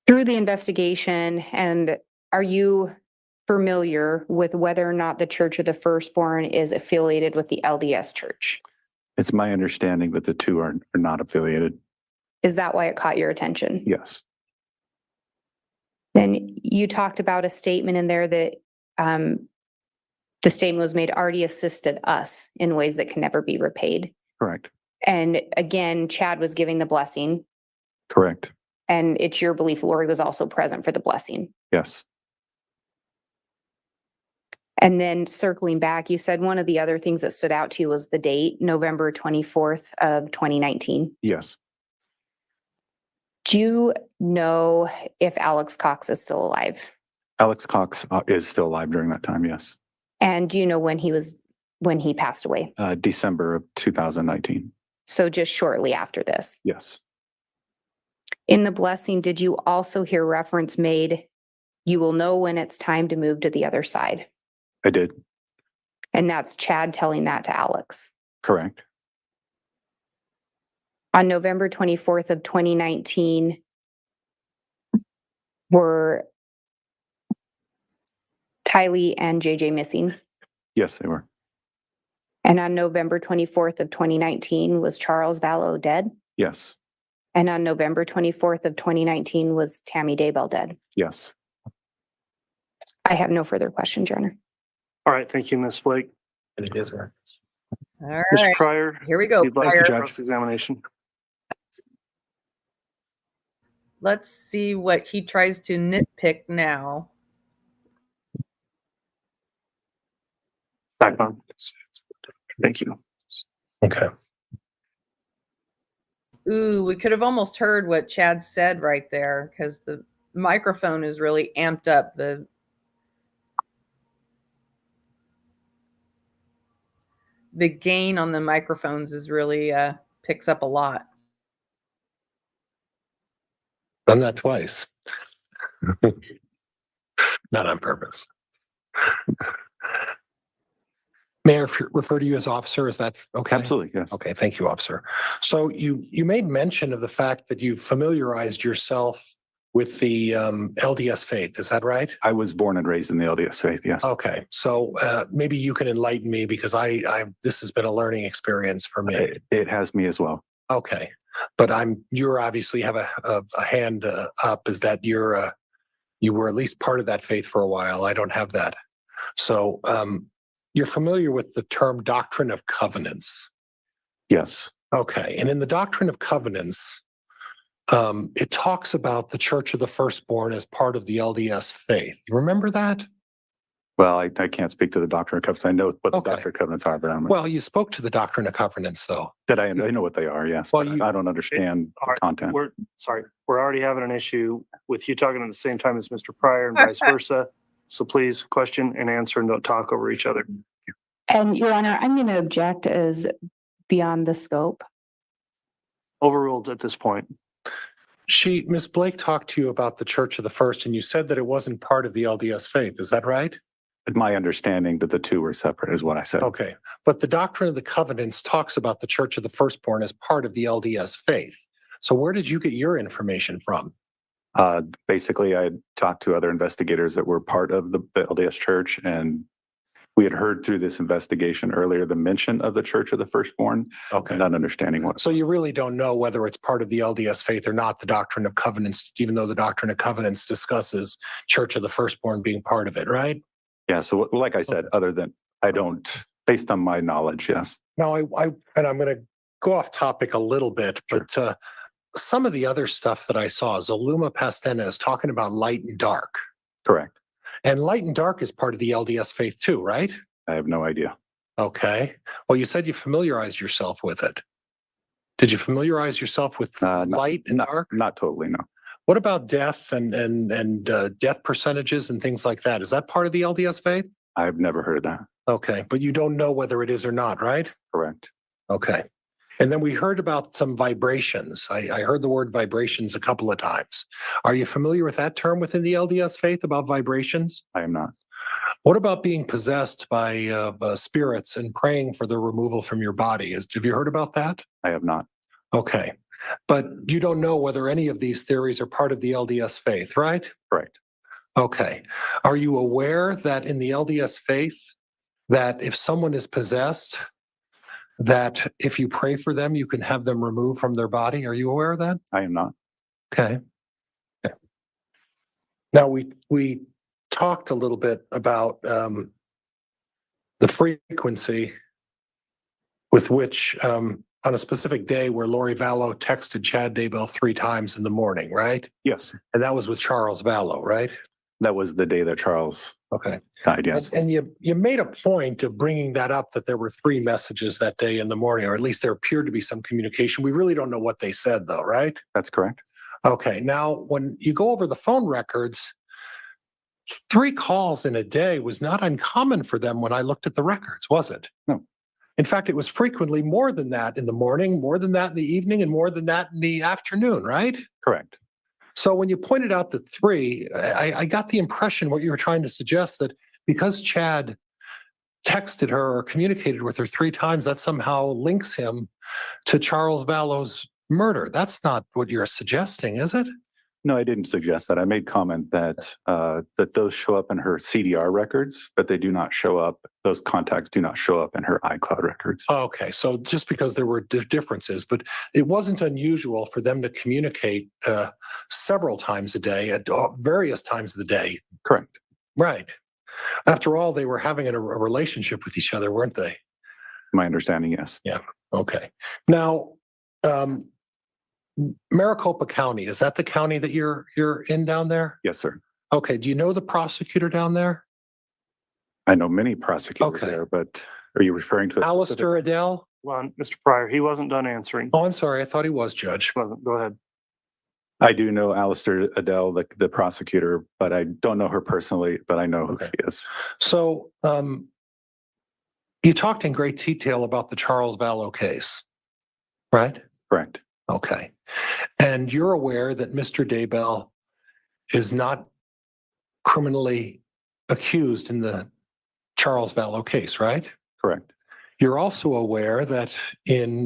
S3: Through the investigation, and are you familiar with whether or not the Church of the Firstborn is affiliated with the LDS Church?
S5: It's my understanding that the two are not affiliated.
S3: Is that why it caught your attention?
S5: Yes.
S3: Then you talked about a statement in there that the statement was made, already assisted us in ways that can never be repaid.
S5: Correct.
S3: And again, Chad was giving the blessing,
S5: Correct.
S3: and it's your belief Lori was also present for the blessing.
S5: Yes.
S3: And then circling back, you said one of the other things that stood out to you was the date, November 24th of 2019.
S5: Yes.
S3: Do you know if Alex Cox is still alive?
S5: Alex Cox is still alive during that time. Yes.
S3: And do you know when he passed away?
S5: December of 2019.
S3: So just shortly after this.
S5: Yes.
S3: In the blessing, did you also hear reference made, you will know when it's time to move to the other side?
S5: I did.
S3: And that's Chad telling that to Alex.
S5: Correct.
S3: On November 24th of 2019, were Tylee and JJ missing?
S5: Yes, they were.
S3: And on November 24th of 2019, was Charles Vallow dead?
S5: Yes.
S3: And on November 24th of 2019, was Tammy Daybell dead?
S5: Yes.
S3: I have no further questions, Your Honor.
S2: All right. Thank you, Ms. Blake.
S1: And it is right.
S4: All
S2: Mr.
S4: right,
S2: Pryor,
S4: here we go.
S2: you'd like
S4: Pryor.
S2: to cross-examination?
S4: Let's see what he tries to nitpick now.
S2: Back on. Thank you.
S1: Okay.
S4: Ooh, we could have almost heard what Chad said right there because the microphone is really amped up. The gain on the microphones is really picks up a lot.
S1: Done that twice. Not on purpose. May I refer to you as officer? Is that okay?
S5: Absolutely, yes.
S1: Okay, thank you, officer. So you made mention of the fact that you familiarized yourself with the LDS faith. Is that right?
S5: I was born and raised in the LDS faith, yes.
S1: Okay, so maybe you can enlighten me because I this has been a learning experience for me.
S5: It has me as well.
S1: Okay, but you're obviously have a hand up. Is that you were at least part of that faith for a while? I don't have that. So you're familiar with the term doctrine of covenants.
S5: Yes.
S1: Okay, and in the doctrine of covenants, it talks about the Church of the Firstborn as part of the LDS faith. You remember that?
S5: Well, I can't speak to the doctrine of covenants. I know what the
S1: Okay.
S5: doctrine of covenants are, but
S1: Well, you spoke to the doctrine of covenants, though.
S5: I know what they are, yes.
S1: Well,
S5: But I don't understand
S2: All
S5: the
S2: right,
S5: content.
S2: We're already having an issue with you talking at the same time as Mr. Pryor and vice versa. So please question and answer and don't talk over each other.
S3: And Your Honor, I'm going to object as beyond the scope.
S2: Overruled at this point.
S1: Ms. Blake talked to you about the Church of the First, and you said that it wasn't part of the LDS faith. Is that right?
S5: My understanding that the two were separate is what I said.
S1: Okay, but the doctrine of the covenants talks about the Church of the Firstborn as part of the LDS faith. So where did you get your information from?
S5: Basically, I had talked to other investigators that were part of the LDS Church, and we had heard through this investigation earlier the mention of the Church of the Firstborn,
S1: Okay.
S5: not understanding what.
S1: So you really don't know whether it's part of the LDS faith or not, the doctrine of covenants, even though the doctrine of covenants discusses Church of the Firstborn being part of it, right?
S5: Yeah. So like I said, other than I don't, based on my knowledge, yes.
S1: Now, and I'm going to go off topic a little bit, but some of the other stuff that I saw, Zaluma Pastena is talking about light and dark.
S5: Correct.
S1: And light and dark is part of the LDS faith too, right?
S5: I have no idea.
S1: Okay. Well, you said you familiarized yourself with it. Did you familiarize yourself with light and dark?
S5: Not totally, no.
S1: What about death and death percentages and things like that? Is that part of the LDS faith?
S5: I've never heard of that.
S1: Okay, but you don't know whether it is or not, right?
S5: Correct.
S1: Okay. And then we heard about some vibrations. I heard the word vibrations a couple of times. Are you familiar with that term within the LDS faith about vibrations?
S5: I am not.
S1: What about being possessed by spirits and praying for their removal from your body? Have you heard about that?
S5: I have not.
S1: Okay. But you don't know whether any of these theories are part of the LDS faith, right?
S5: Correct.
S1: Okay. Are you aware that in the LDS faith, that if someone is possessed, that if you pray for them, you can have them removed from their body? Are you aware of that?
S5: I am not.
S1: Okay. Now we talked a little bit about the frequency with which on a specific day where Lori Vallow texted Chad Daybell 3 times in the morning, right?
S5: Yes.
S1: And that was with Charles Vallow, right?
S5: That was the day that Charles
S1: Okay.
S5: died, yes.
S1: And you made a point of bringing that up, that there were 3 messages that day in the morning, or at least there appeared to be some communication. We really don't know what they said though, right?
S5: That's correct.
S1: Okay. Now, when you go over the phone records, 3 calls in a day was not uncommon for them when I looked at the records, was it?
S5: No.
S1: In fact, it was frequently more than that in the morning, more than that in the evening, and more than that in the afternoon, right?
S5: Correct.
S1: So when you pointed out the 3, I got the impression what you were trying to suggest, that because Chad texted her or communicated with her 3 times, that somehow links him to Charles Vallow's murder. That's not what you're suggesting, is it?
S5: No, I didn't suggest that. I made comment that that those show up in her CDR records, but they do not show up. Those contacts do not show up in her iCloud records.
S1: Okay, so just because there were differences, but it wasn't unusual for them to communicate several times a day at various times of the day.
S5: Correct.
S1: Right. After all, they were having a relationship with each other, weren't they?
S5: My understanding, yes.
S1: Okay. Now, Maricopa County, is that the county that you're in down there?
S5: Yes, sir.
S1: Okay. Do you know the prosecutor down there?
S5: I know many prosecutors
S1: Okay.
S5: there, but are you referring to
S1: Alistair Adele?
S2: Well, Mr. Pryor, he wasn't done answering.
S1: Oh, I'm sorry. I thought he was, Judge.
S2: Go ahead.
S5: I do know Alistair Adele, the prosecutor, but I don't know her personally, but I know who
S1: Okay.
S5: she is.
S1: So you talked in great detail about the Charles Vallow case, right?
S5: Correct.
S1: Okay. And you're aware that Mr. Daybell is not criminally accused in the Charles Vallow case, right?
S5: Correct.
S1: You're also aware that in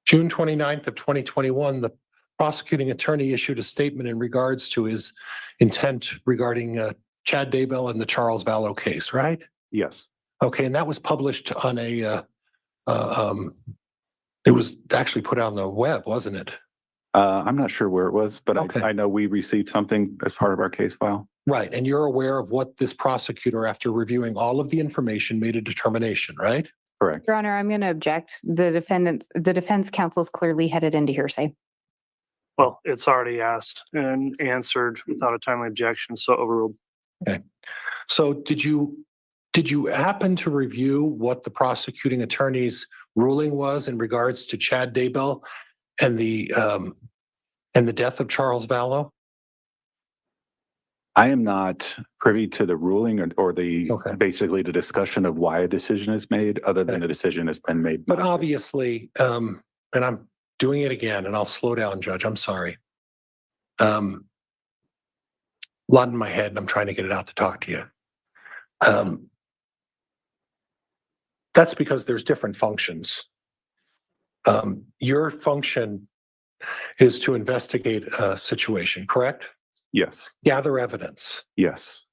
S1: June 29th of 2021, the prosecuting attorney issued a statement in regards to his intent regarding Chad Daybell and the Charles Vallow case, right?
S5: Yes.
S1: Okay, and that was published on it was actually put on the web, wasn't it?
S5: I'm not sure where it was, but
S1: Okay.
S5: I know we received something as part of our case file.
S1: Right, and you're aware of what this prosecutor, after reviewing all of the information, made a determination, right?
S5: Correct.
S3: Your Honor, I'm going to object. The defense counsel's clearly headed into hearsay.
S2: Well, it's already asked and answered without a timely objection, so overruled.
S1: So did you happen to review what the prosecuting attorney's ruling was in regards to Chad Daybell and the death of Charles Vallow?
S5: I am not privy to the ruling or the
S1: Okay.
S5: basically the discussion of why a decision is made, other than
S1: Okay.
S5: the decision has been made.
S1: But obviously, and I'm doing it again, and I'll slow down, Judge, I'm sorry. A lot in my head, and I'm trying to get it out to talk to you. That's because there's different functions. Your function is to investigate a situation, correct?
S5: Yes.
S1: Gather evidence,
S5: Yes.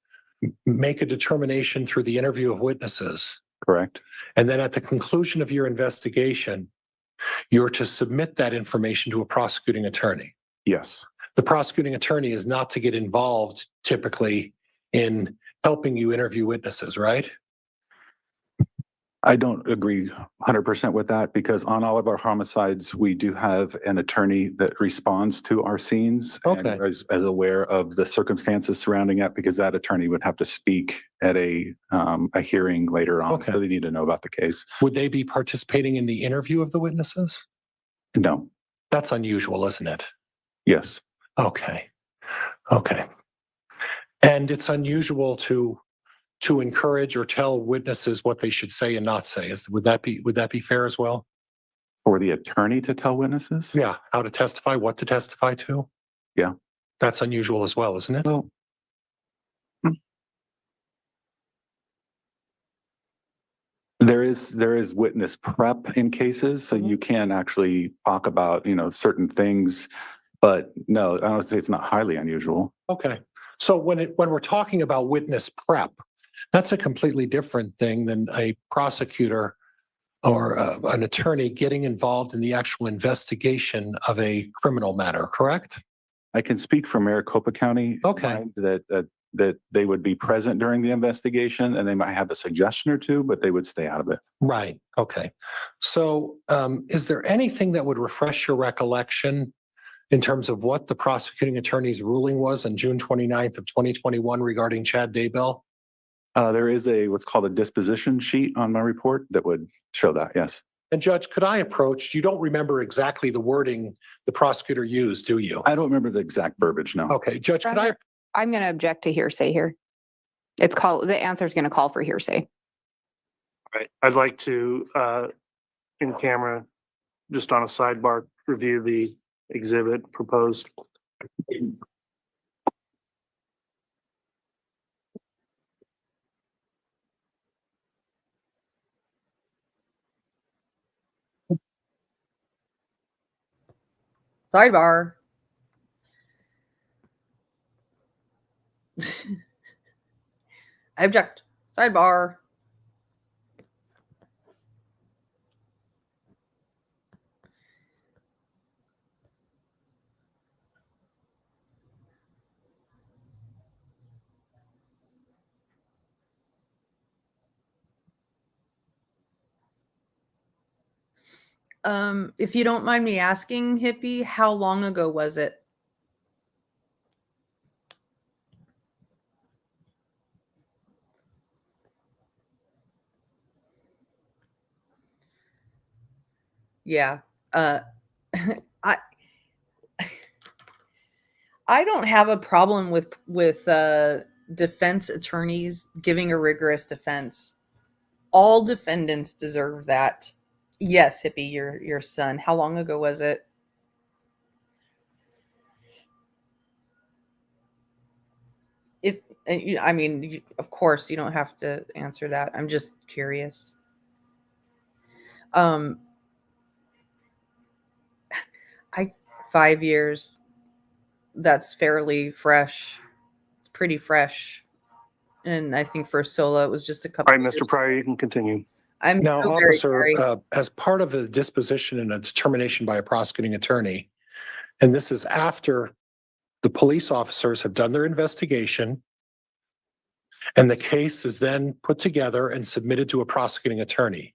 S1: make a determination through the interview of witnesses,
S5: Correct.
S1: and then at the conclusion of your investigation, you're to submit that information to a prosecuting attorney.
S5: Yes.
S1: The prosecuting attorney is not to get involved typically in helping you interview witnesses, right?
S5: I don't agree 100% with that, because on all of our homicides, we do have an attorney that responds to our scenes and
S1: Okay.
S5: is aware of the circumstances surrounding it, because that attorney would have to speak at a hearing later on.
S1: Okay.
S5: So they need to know about the case.
S1: Would they be participating in the interview of the witnesses?
S5: No.
S1: That's unusual, isn't it?
S5: Yes.
S1: Okay. Okay. And it's unusual to encourage or tell witnesses what they should say and not say. Would that be fair as well?
S5: For the attorney to tell witnesses?
S1: Yeah, how to testify, what to testify to?
S5: Yeah.
S1: That's unusual as well, isn't it?
S5: Well, there is witness prep in cases, so you can actually talk about, certain things, but no, I would say it's not highly unusual.
S1: Okay. So when we're talking about witness prep, that's a completely different thing than a prosecutor or an attorney getting involved in the actual investigation of a criminal matter, correct?
S5: I can speak for Maricopa County.
S1: Okay.
S5: That they would be present during the investigation, and they might have a suggestion or two, but they would stay out of it.
S1: Right. Okay. So is there anything that would refresh your recollection in terms of what the prosecuting attorney's ruling was on June 29th of 2021 regarding Chad Daybell?
S5: There is what's called a disposition sheet on my report that would show that, yes.
S1: And Judge, could I approach, you don't remember exactly the wording the prosecutor used, do you?
S5: I don't remember the exact verbiage, no.
S1: Okay, Judge, could I,
S3: I'm going to object to hearsay here. The answer is going to call for hearsay.
S2: Right. I'd like to, in camera, just on a sidebar, review the exhibit proposed.
S4: Sidebar. I object. Sidebar. If you don't mind me asking, Hippie, how long ago was it? Yeah. I I don't have a problem with defense attorneys giving a rigorous defense. All defendants deserve that. Yes, Hippie, your son. How long ago was it? If I mean, of course, you don't have to answer that. I'm just curious. Um, 5 years. That's fairly fresh. It's pretty fresh. And I think for Sola, it was just a
S2: All
S4: couple.
S2: right, Mr. Pryor, you can continue.
S4: I'm
S1: Now,
S4: so very
S1: officer,
S4: sorry.
S1: as part of the disposition and a determination by a prosecuting attorney, and this is after the police officers have done their investigation, and the case is then put together and submitted to a prosecuting attorney.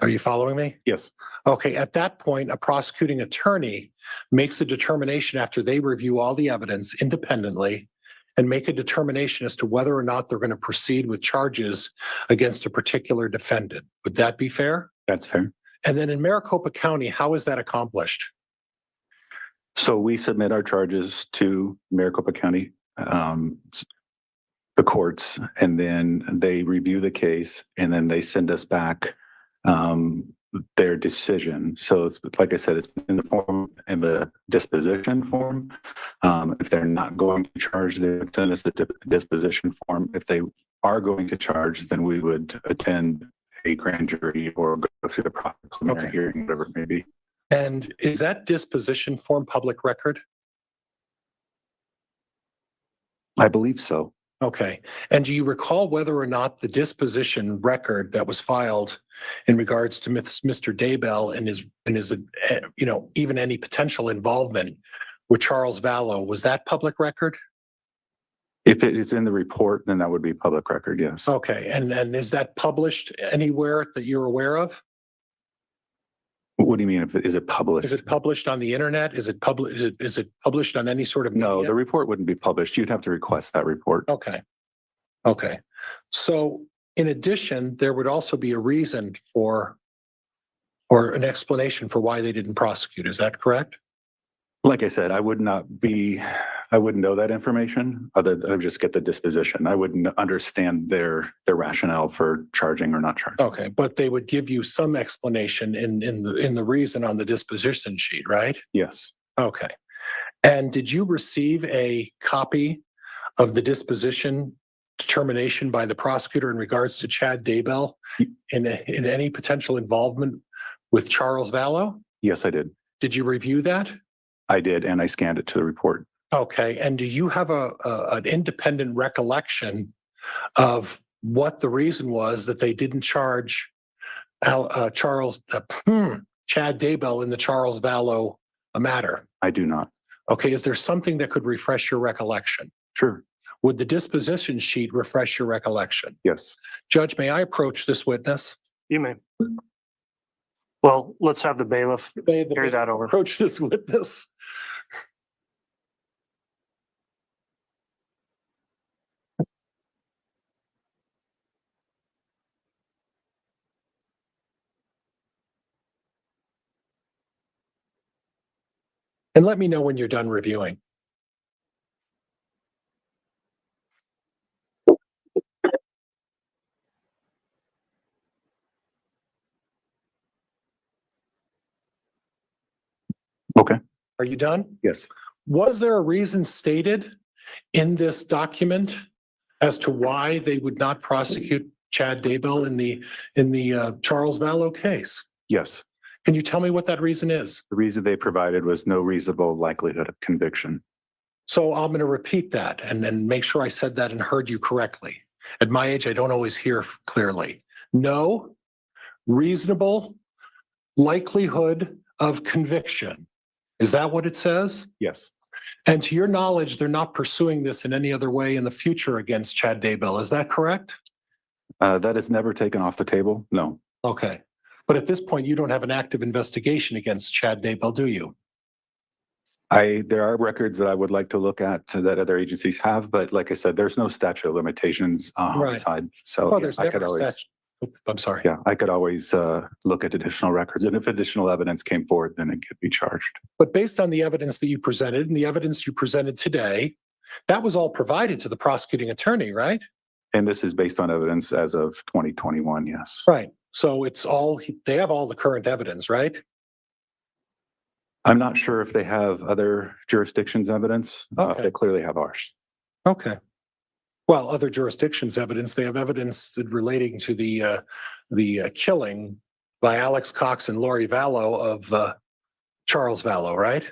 S1: Are you following me?
S5: Yes.
S1: Okay, at that point, a prosecuting attorney makes a determination after they review all the evidence independently and make a determination as to whether or not they're going to proceed with charges against a particular defendant. Would that be fair?
S5: That's fair.
S1: And then in Maricopa County, how is that accomplished?
S5: So we submit our charges to Maricopa County, the courts, and then they review the case, and then they send us back their decision. So it's, like I said, it's in the disposition form. If they're not going to charge, they would send us the disposition form. If they are going to charge, then we would attend a grand jury or go through the preliminary hearing, whatever it may be.
S1: And is that disposition form public record?
S5: I believe so.
S1: Okay. And do you recall whether or not the disposition record that was filed in regards to Mr. Daybell and his, even any potential involvement with Charles Vallow, was that public record?
S5: If it is in the report, then that would be public record, yes.
S1: Okay. And is that published anywhere that you're aware of?
S5: What do you mean? Is it published?
S1: Is it published on the internet? Is it published on any sort of
S5: No,
S1: media?
S5: the report wouldn't be published. You'd have to request that report.
S1: Okay. Okay. So in addition, there would also be a reason for or an explanation for why they didn't prosecute. Is that correct?
S5: Like I said, I wouldn't know that information other than I would just get the disposition. I wouldn't understand their rationale for charging or not charging.
S1: Okay, but they would give you some explanation in the reason on the disposition sheet, right?
S5: Yes.
S1: Okay. And did you receive a copy of the disposition determination by the prosecutor in regards to Chad Daybell in any potential involvement with Charles Vallow?
S5: Yes, I did.
S1: Did you review that?
S5: I did, and I scanned it to the report.
S1: Okay, and do you have an independent recollection of what the reason was that they didn't charge Chad Daybell in the Charles Vallow matter?
S5: I do not.
S1: Okay, is there something that could refresh your recollection?
S5: Sure.
S1: Would the disposition sheet refresh your recollection?
S5: Yes.
S1: Judge, may I approach this witness?
S2: You may. Well, let's have the bailiff carry that over.
S1: Approach this witness. And let me know when you're done reviewing.
S5: Okay.
S1: Are you done?
S5: Yes.
S1: Was there a reason stated in this document as to why they would not prosecute Chad Daybell in the Charles Vallow case?
S5: Yes.
S1: Can you tell me what that reason is?
S5: The reason they provided was no reasonable likelihood of conviction.
S1: So I'm going to repeat that and make sure I said that and heard you correctly. At my age, I don't always hear clearly. No reasonable likelihood of conviction. Is that what it says?
S5: Yes.
S1: And to your knowledge, they're not pursuing this in any other way in the future against Chad Daybell. Is that correct?
S5: That is never taken off the table. No.
S1: Okay. But at this point, you don't have an active investigation against Chad Daybell, do you?
S5: There are records that I would like to look at that other agencies have, but like I said, there's no statute of limitations on
S1: Right.
S5: the side. So
S1: Well,
S5: yeah,
S1: there's
S5: I could
S1: never a
S5: always.
S1: statute. I'm sorry.
S5: Yeah, I could always look at additional records, and if additional evidence came forward, then it could be charged.
S1: But based on the evidence that you presented and the evidence you presented today, that was all provided to the prosecuting attorney, right?
S5: And this is based on evidence as of 2021, yes.
S1: Right. So it's all, they have all the current evidence, right?
S5: I'm not sure if they have other jurisdictions' evidence.
S1: Okay.
S5: They clearly have ours.
S1: Okay. Well, other jurisdictions' evidence, they have evidence relating to the killing by Alex Cox and Lori Vallow of Charles Vallow, right?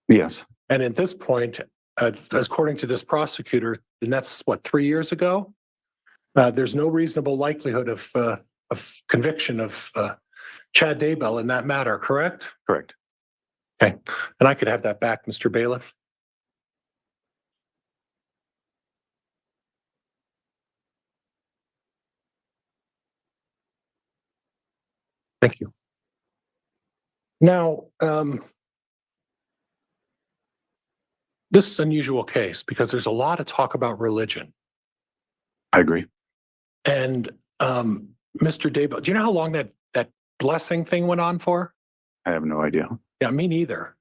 S5: Yes,
S1: And at this point, according to this prosecutor, and that's what, 3 years ago? There's no reasonable likelihood of conviction of Chad Daybell in that matter, correct?
S5: correct.
S1: Okay. And I could have that back, Mr. Bailiff. Thank you. Now, this is an unusual case because there's a lot of talk about religion.
S5: I agree.
S1: And Mr. Daybell, do you know how long that blessing thing went on for?
S5: I have no idea.
S1: Yeah, me neither.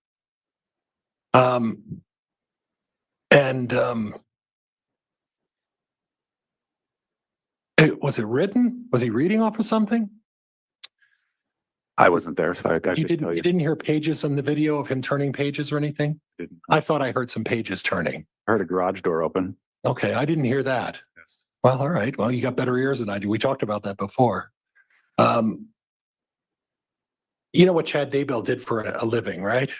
S1: Was it written? Was he reading off of something?
S5: I wasn't there, so I
S1: You
S5: couldn't
S1: didn't,
S5: tell
S1: you
S5: you.
S1: didn't hear pages on the video of him turning pages or anything?
S5: Didn't.
S1: I thought I heard some pages turning.
S5: I heard a garage door open.
S1: Okay, I didn't hear that.
S5: Yes.
S1: Well, all right. Well, you got better ears than I do. We talked about that before. You know what Chad Daybell did for a living, right?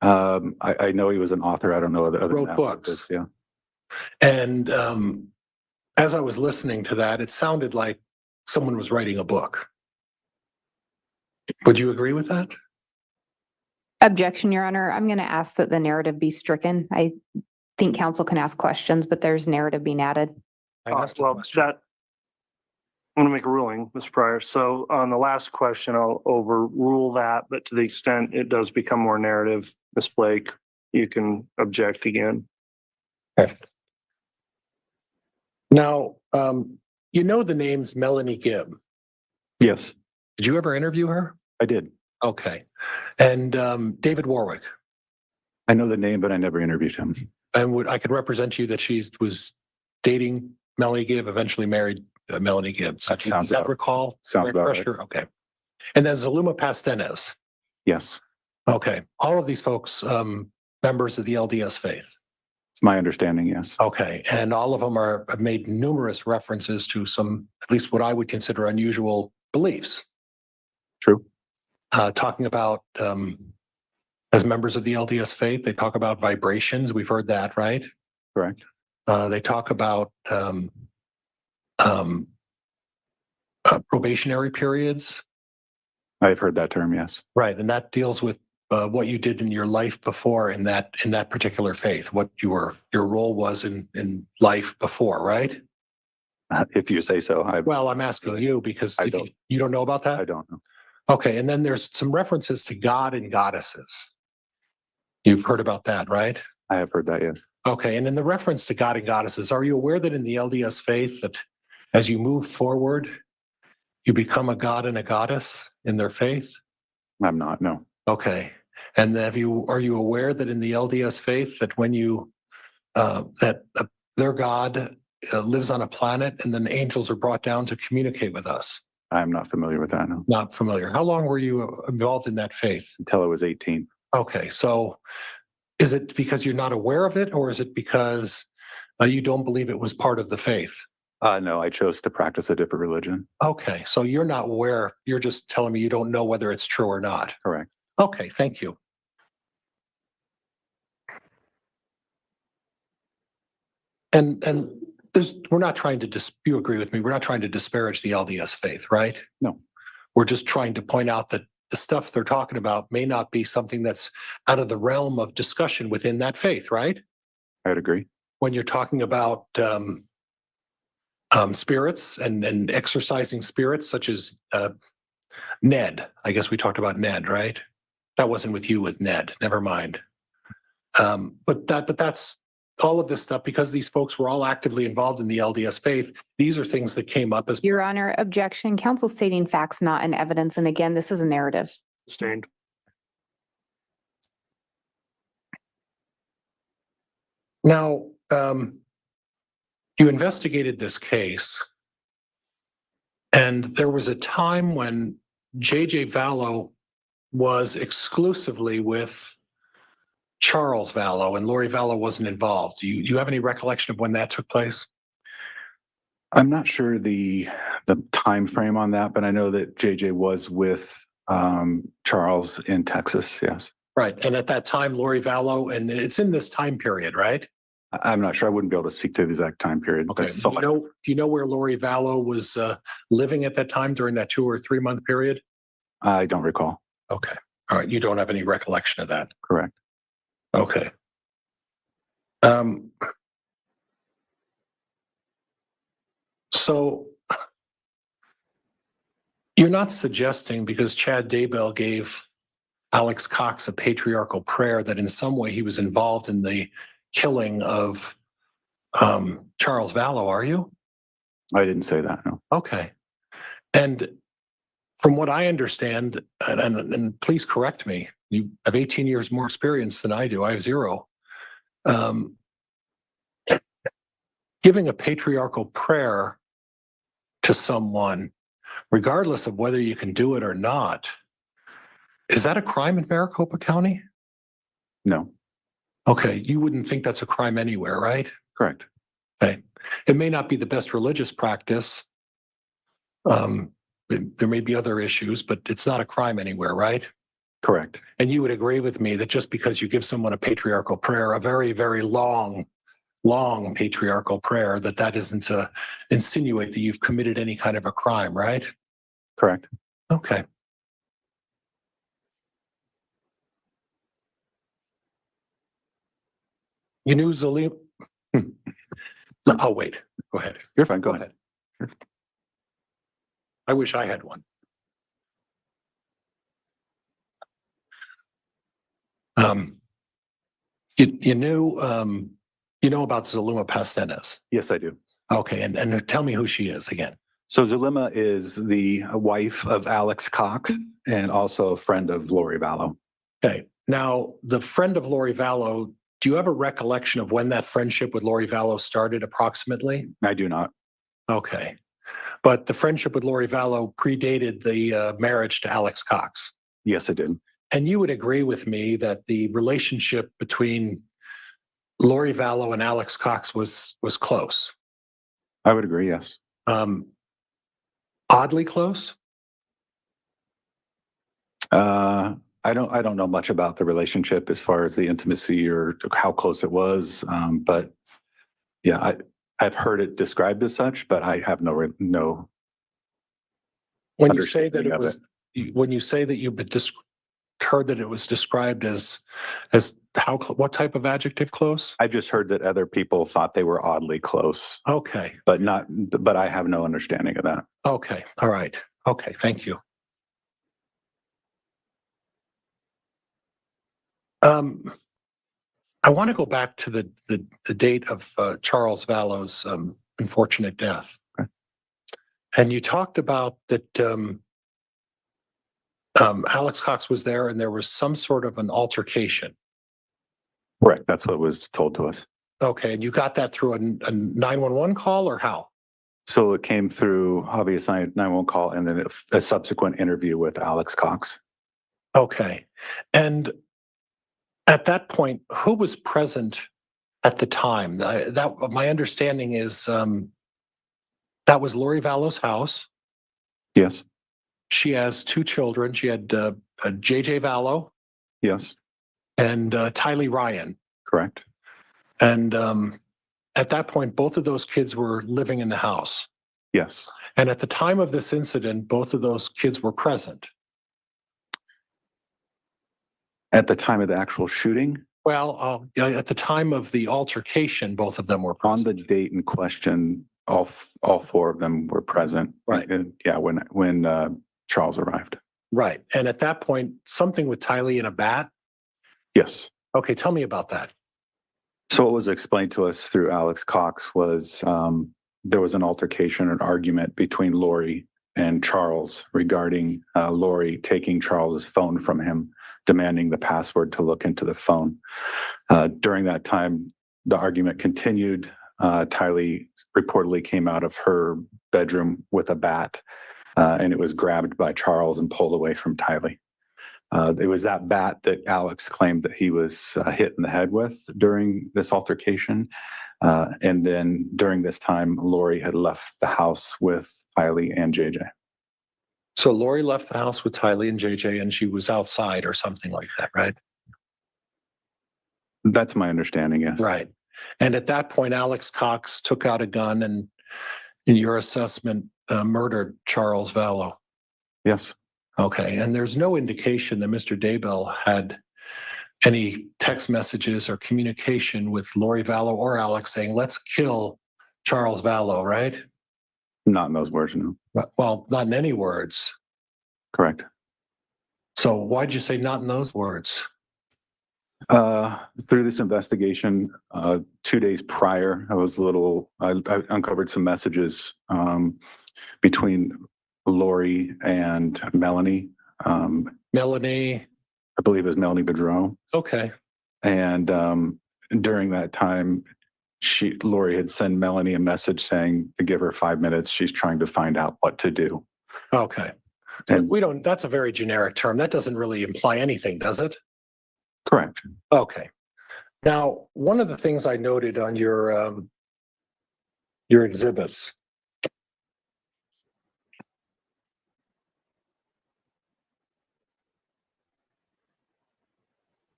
S5: I know he was an author. I don't know other than
S1: Wrote
S5: that,
S1: books.
S5: this, yeah.
S1: And as I was listening to that, it sounded like someone was writing a book. Would you agree with that?
S3: Objection, Your Honor. I'm going to ask that the narrative be stricken. I think counsel can ask questions, but there's narrative being added.
S1: I asked a
S2: Well,
S1: question.
S2: that, I'm gonna make a ruling, Mr. Pryor. So on the last question, I'll overrule that, but to the extent it does become more narrative, Ms. Blake, you can object again.
S1: Now, you know the name's Melanie Gibb.
S5: Yes,
S1: Did you ever interview her?
S5: I did.
S1: Okay. And David Warwick.
S5: I know the name, but I never interviewed him.
S1: And I could represent you that she was dating Melanie Gibb, eventually married Melanie Gibb. So
S5: That sounds
S1: does that
S5: about-
S1: recall?
S5: sounds about right.
S1: Refresher? Okay. And then Zaluma Pastenes.
S5: Yes,
S1: Okay. All of these folks, members of the LDS faith.
S5: it's my understanding, yes.
S1: Okay. And all of them have made numerous references to some, at least what I would consider unusual beliefs.
S5: True.
S1: Talking about, as members of the LDS faith, they talk about vibrations. We've heard that, right?
S5: Correct.
S1: They talk about probationary periods.
S5: I've heard that term, yes.
S1: Right. And that deals with what you did in your life before in that particular faith, what your role was in life before, right?
S5: If you say so,
S1: Well, I'm asking you because
S5: I
S1: if
S5: don't.
S1: you don't know about
S5: I
S1: that?
S5: don't know.
S1: Okay. And then there's some references to God and goddesses. You've heard about that, right?
S5: I have heard that, yes.
S1: Okay. And in the reference to God and goddesses, are you aware that in the LDS faith that as you move forward, you become a god and a goddess in their faith?
S5: I'm not, no.
S1: Okay. And are you aware that in the LDS faith that when you their God lives on a planet and then angels are brought down to communicate with us?
S5: I'm not familiar with that, no.
S1: Not familiar. How long were you involved in that faith?
S5: Until I was 18.
S1: Okay. So is it because you're not aware of it, or is it because you don't believe it was part of the faith?
S5: No, I chose to practice a different religion.
S1: Okay. So you're not aware. You're just telling me you don't know whether it's true or not.
S5: Correct.
S1: Okay. Thank you. And we're not trying to you agree with me, we're not trying to disparage the LDS faith, right?
S5: No.
S1: We're just trying to point out that the stuff they're talking about may not be something that's out of the realm of discussion within that faith, right?
S5: I'd agree.
S1: When you're talking about spirits and exercising spirits, such as Ned. I guess we talked about Ned, right? That wasn't with you with Ned. Never mind. But that's all of this stuff, because these folks were all actively involved in the LDS faith, these are things that came up as
S3: Your Honor, objection, counsel stating facts not in evidence. And again, this is a narrative.
S2: Sustained.
S1: now, you investigated this case, and there was a time when J.J. Vallow was exclusively with Charles Vallow and Lori Vallow wasn't involved. Do you have any recollection of when that took place?
S5: I'm not sure the time frame on that, but I know that JJ was with Charles in Texas. Yes.
S1: Right. And at that time, Lori Vallow, and it's in this time period, right?
S5: I'm not sure. I wouldn't be able to speak to the exact time period.
S1: Okay.
S5: So
S1: Do you know where Lori Vallow was living at that time during that 2 or 3 month period?
S5: I don't recall.
S1: Okay. All right. You don't have any recollection of that.
S5: Correct.
S1: Okay. So you're not suggesting, because Chad Daybell gave Alex Cox a patriarchal prayer, that in some way he was involved in the killing of Charles Vallow, are you?
S5: I didn't say that. No.
S1: Okay. And from what I understand, and please correct me, you have 18 years more experience than I do. I have 0. Giving a patriarchal prayer to someone, regardless of whether you can do it or not, is that a crime in Maricopa County?
S5: No.
S1: Okay. You wouldn't think that's a crime anywhere, right?
S5: Correct.
S1: Okay. It may not be the best religious practice. There may be other issues, but it's not a crime anywhere, right?
S5: Correct.
S1: And you would agree with me that just because you give someone a patriarchal prayer, a very, very long patriarchal prayer, that isn't to insinuate that you've committed any kind of a crime, right?
S5: Correct.
S1: Okay. You knew Zalim? I'll wait. Go ahead.
S5: You're fine. Go ahead.
S1: I wish I had one. You knew about Zulema Pastenes.
S5: Yes, I do.
S1: Okay, and tell me who she is again.
S5: So Zulema is the wife of Alex Cox and also a friend of Lori Vallow.
S1: Okay, now the friend of Lori Vallow, do you have a recollection of when that friendship with Lori Vallow started approximately?
S5: I do not.
S1: Okay, but the friendship with Lori Vallow predated the marriage to Alex Cox.
S5: Yes, it did.
S1: And you would agree with me that the relationship between Lori Vallow and Alex Cox was close.
S5: I would agree. Yes.
S1: Oddly close.
S5: I don't know much about the relationship as far as the intimacy or how close it was. But yeah, I've heard it described as such, but I have no.
S1: When you say that
S5: understanding
S1: it
S5: of
S1: was, when you say that you've heard that it was described as what type of adjective? Close?
S5: I just heard that other people thought they were oddly close,
S1: Okay.
S5: but I have no understanding of that.
S1: Okay. All right. Okay. Thank you. I want to go back to the date of Charles Vallow's unfortunate death.
S5: Okay.
S1: And you talked about that Alex Cox was there and there was some sort of an altercation.
S5: Correct. That's what was told to us.
S1: Okay. And you got that through a 911 call or how? So
S5: it came through obviously 911 call and then a subsequent interview with Alex Cox.
S1: Okay. And at that point, who was present at the time? My understanding is that was Lori Vallow's house.
S5: Yes.
S1: She has 2 children. She had J.J. Vallow.
S5: Yes.
S1: And Tylee Ryan.
S5: Correct.
S1: And at that point, both of those kids were living in the house.
S5: Yes.
S1: And at the time of this incident, both of those kids were present.
S5: At the time of the actual shooting?
S1: Well, at the time of the altercation, both of them were present.
S5: On the date in question, all 4 of them were present.
S1: Right.
S5: And, yeah, when Charles arrived.
S1: Right. And at that point, something with Tylee and a bat.
S5: Yes.
S1: Okay, tell me about that.
S5: So what was explained to us through Alex Cox was there was an altercation, an argument between Lori and Charles regarding Lori taking Charles's phone from him, demanding the password to look into the phone. During that time, the argument continued. Tylee reportedly came out of her bedroom with a bat, and it was grabbed by Charles and pulled away from Tylee. It was that bat that Alex claimed that he was hit in the head with during this altercation. And then during this time, Lori had left the house with Tylee and JJ.
S1: So Lori left the house with Tylee and JJ and she was outside or something like that, right?
S5: That's my understanding, yes.
S1: Right. And at that point, Alex Cox took out a gun and, in your assessment, murdered Charles Vallow.
S5: Yes.
S1: Okay. And there's no indication that Mr. Daybell had any text messages or communication with Lori Vallow or Alex saying, let's kill Charles Vallow, right?
S5: Not in those words, no.
S1: Well, not in any words.
S5: Correct.
S1: So why'd you say not in those words?
S5: Through this investigation, 2 days prior, I uncovered some messages between Lori and Melanie.
S1: Melanie.
S5: I believe it was Melanie Bedreau.
S1: Okay.
S5: And during that time, Lori had sent Melanie a message saying to give her 5 minutes. She's trying to find out what to do.
S1: Okay.
S5: And
S1: That's a very generic term. That doesn't really imply anything, does it?
S5: correct.
S1: Okay. Now, one of the things I noted on your exhibits,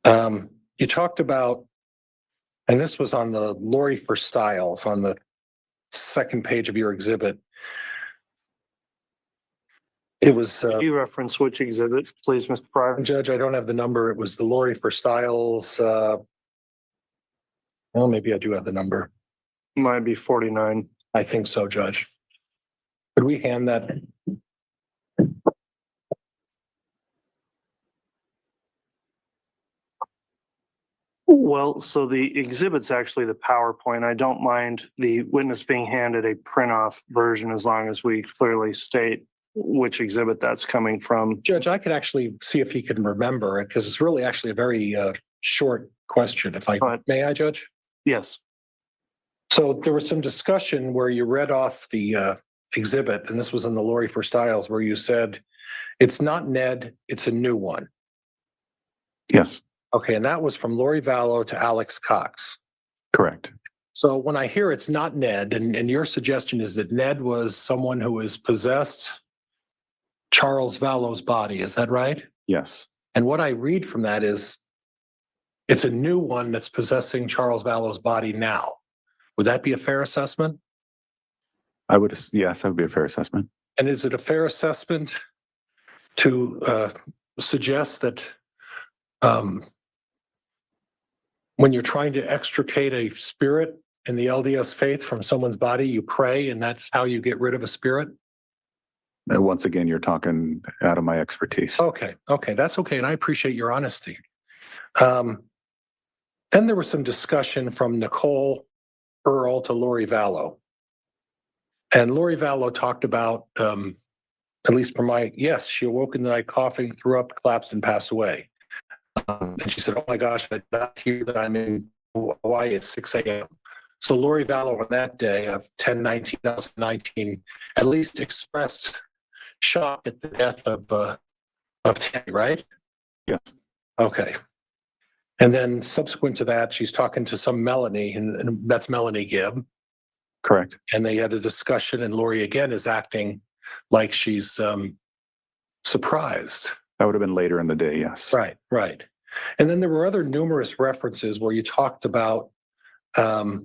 S1: you talked about, and this was on the Lori for Styles on the second page of your exhibit. It was,
S2: Could you reference which exhibit, please, Mr. Pryor?
S1: Judge, I don't have the number. It was the Lori for Styles. Well, maybe I do have the number.
S2: Might be 49.
S1: I think so, Judge. Could we hand that?
S2: Well, so the exhibit's actually the PowerPoint. I don't mind the witness being handed a print-off version as long as we clearly state which exhibit that's coming from.
S1: Judge, I could actually see if he can remember it because it's really actually a very short question. If I may, I, Judge?
S2: Yes.
S1: So there was some discussion where you read off the exhibit, and this was in the Lori for Styles, where you said, it's not Ned, it's a new one.
S5: Yes,
S1: Okay, and that was from Lori Vallow to Alex Cox.
S5: correct.
S1: So when I hear it's not Ned, and your suggestion is that Ned was someone who has possessed Charles Vallow's body, is that right?
S5: Yes,
S1: And what I read from that is it's a new one that's possessing Charles Vallow's body now. Would that be a fair assessment?
S5: yes, that would be a fair assessment.
S1: And is it a fair assessment to suggest that when you're trying to extricate a spirit in the LDS faith from someone's body, you pray and that's how you get rid of a spirit?
S5: And once again, you're talking out of my expertise.
S1: Okay, that's okay. And I appreciate your honesty. Then there was some discussion from Nicole Earl to Lori Vallow. And Lori Vallow talked about, at least for yes, she awoke in the night coughing, threw up, collapsed, and passed away. And she said, oh my gosh, I did not hear that I'm in Hawaii at 6 a.m. So Lori Vallow on that day of 10/19/2019 at least expressed shock at the death of Tammy, right?
S5: Yes.
S1: Okay. And then subsequent to that, she's talking to some Melanie, and that's Melanie Gibb.
S5: Correct.
S1: And they had a discussion, and Lori again is acting like she's surprised.
S5: That would have been later in the day, yes.
S1: Right. And then there were other numerous references where you talked about the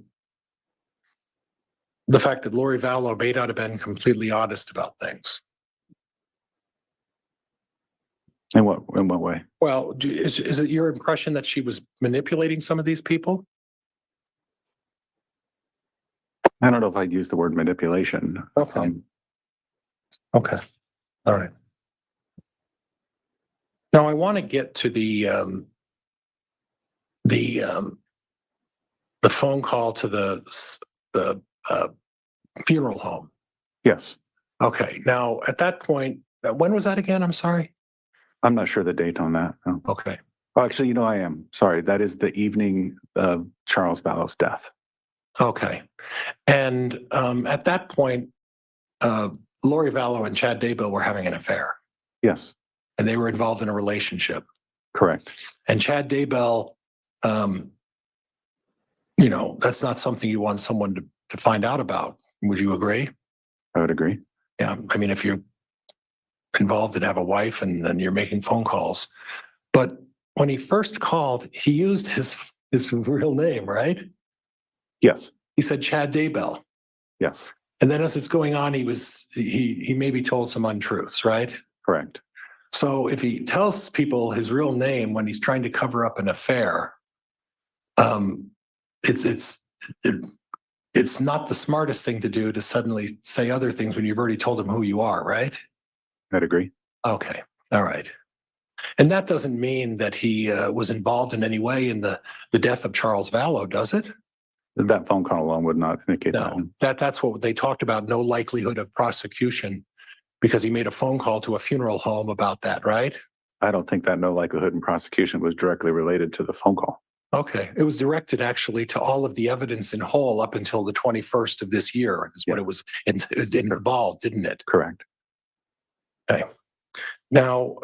S1: fact that Lori Vallow may not have been completely honest about things.
S5: In what way?
S1: Well, is it your impression that she was manipulating some of these people?
S5: I don't know if I'd use the word manipulation.
S1: Okay. Okay. All right. Now I want to get to the the phone call to the funeral home.
S5: Yes.
S1: Okay. Now, at that point, when was that again? I'm sorry.
S5: I'm not sure the date on that. No.
S1: Okay.
S5: Oh, actually, I am. Sorry. That is the evening of Charles Vallow's death.
S1: Okay. And at that point, Lori Vallow and Chad Daybell were having an affair,
S5: Yes.
S1: and they were involved in a relationship.
S5: Correct.
S1: And Chad Daybell, that's not something you want someone to find out about. Would you agree?
S5: I would agree.
S1: Yeah. I mean, if you're involved and have a wife and then you're making phone calls. But when he first called, he used his real name, right?
S5: Yes.
S1: He said Chad Daybell.
S5: Yes.
S1: And then as it's going on, he maybe told some untruths, right?
S5: Correct.
S1: So if he tells people his real name when he's trying to cover up an affair, it's not the smartest thing to do to suddenly say other things when you've already told him who you are, right?
S5: I'd agree.
S1: Okay. All right. And that doesn't mean that he was involved in any way in the death of Charles Vallow, does it?
S5: That phone call alone would not indicate
S1: No, that's what they talked about. No likelihood of prosecution because he made a phone call to a funeral home about that, right?
S5: I don't think that no likelihood in prosecution was directly related to the phone call.
S1: Okay. It was directed actually to all of the evidence in whole up until the 21st of this year is what it was. It involved, didn't it?
S5: Correct.
S1: Okay. Now,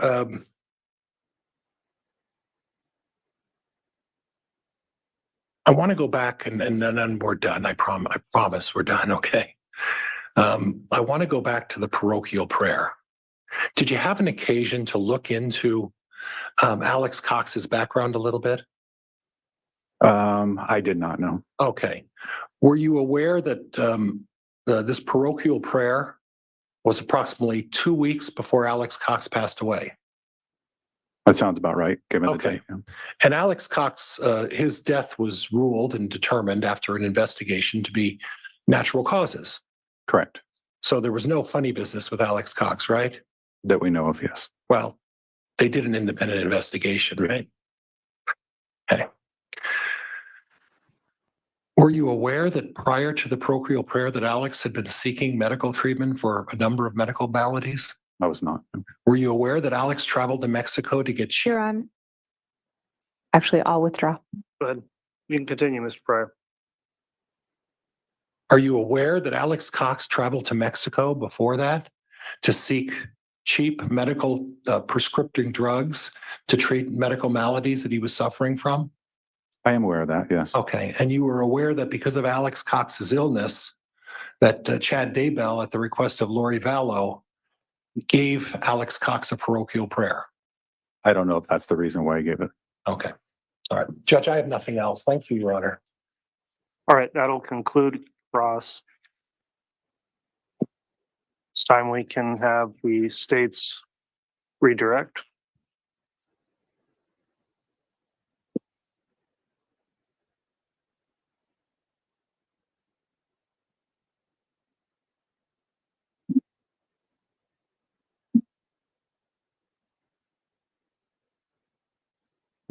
S1: I want to go back and then we're done. I promise we're done. Okay. I want to go back to the parochial prayer. Did you have an occasion to look into Alex Cox's background a little bit?
S5: I did not know.
S1: Okay. Were you aware that this parochial prayer was approximately 2 weeks before Alex Cox passed away?
S5: That sounds about right, given the
S1: Okay.
S5: date. Yeah.
S1: And Alex Cox, his death was ruled and determined after an investigation to be natural causes.
S5: Correct.
S1: So there was no funny business with Alex Cox, right?
S5: That we know of, yes.
S1: Well, they did an independent investigation, right? Okay. Were you aware that prior to the parochial prayer that Alex had been seeking medical treatment for a number of medical maladies?
S5: I was not.
S1: Were you aware that Alex traveled to Mexico to get
S3: Your Honor. Actually, I'll withdraw.
S2: Go ahead. You can continue, Mr. Pryor.
S1: Are you aware that Alex Cox traveled to Mexico before that to seek cheap medical prescriptive drugs to treat medical maladies that he was suffering from?
S5: I am aware of that, yes.
S1: Okay. And you were aware that because of Alex Cox's illness, that Chad Daybell, at the request of Lori Vallow, gave Alex Cox a parochial prayer?
S5: I don't know if that's the reason why I gave it.
S1: Okay. All right. Judge, I have nothing else. Thank you, Your Honor.
S2: All right, that'll conclude cross. It's time we can have the states redirect.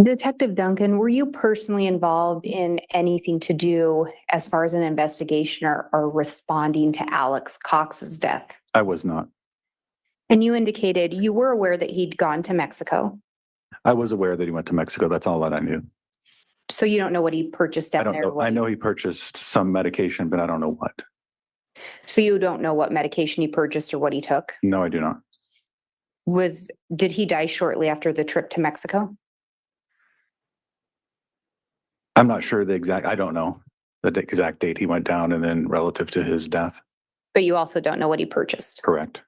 S3: Detective Duncan, were you personally involved in anything to do as far as an investigation or responding to Alex Cox's death?
S5: I was not.
S3: And you indicated you were aware that he'd gone to Mexico.
S5: I was aware that he went to Mexico. That's all that I knew.
S3: So you don't know what he purchased
S5: I
S3: down
S5: don't
S3: there?
S5: know. I know he purchased some medication, but I don't know what.
S3: So you don't know what medication he purchased or what he took?
S5: No, I do not.
S3: Did he die shortly after the trip to Mexico?
S5: I'm not sure I don't know the exact date he went down and then relative to his death.
S3: But you also don't know what he purchased.
S5: Correct.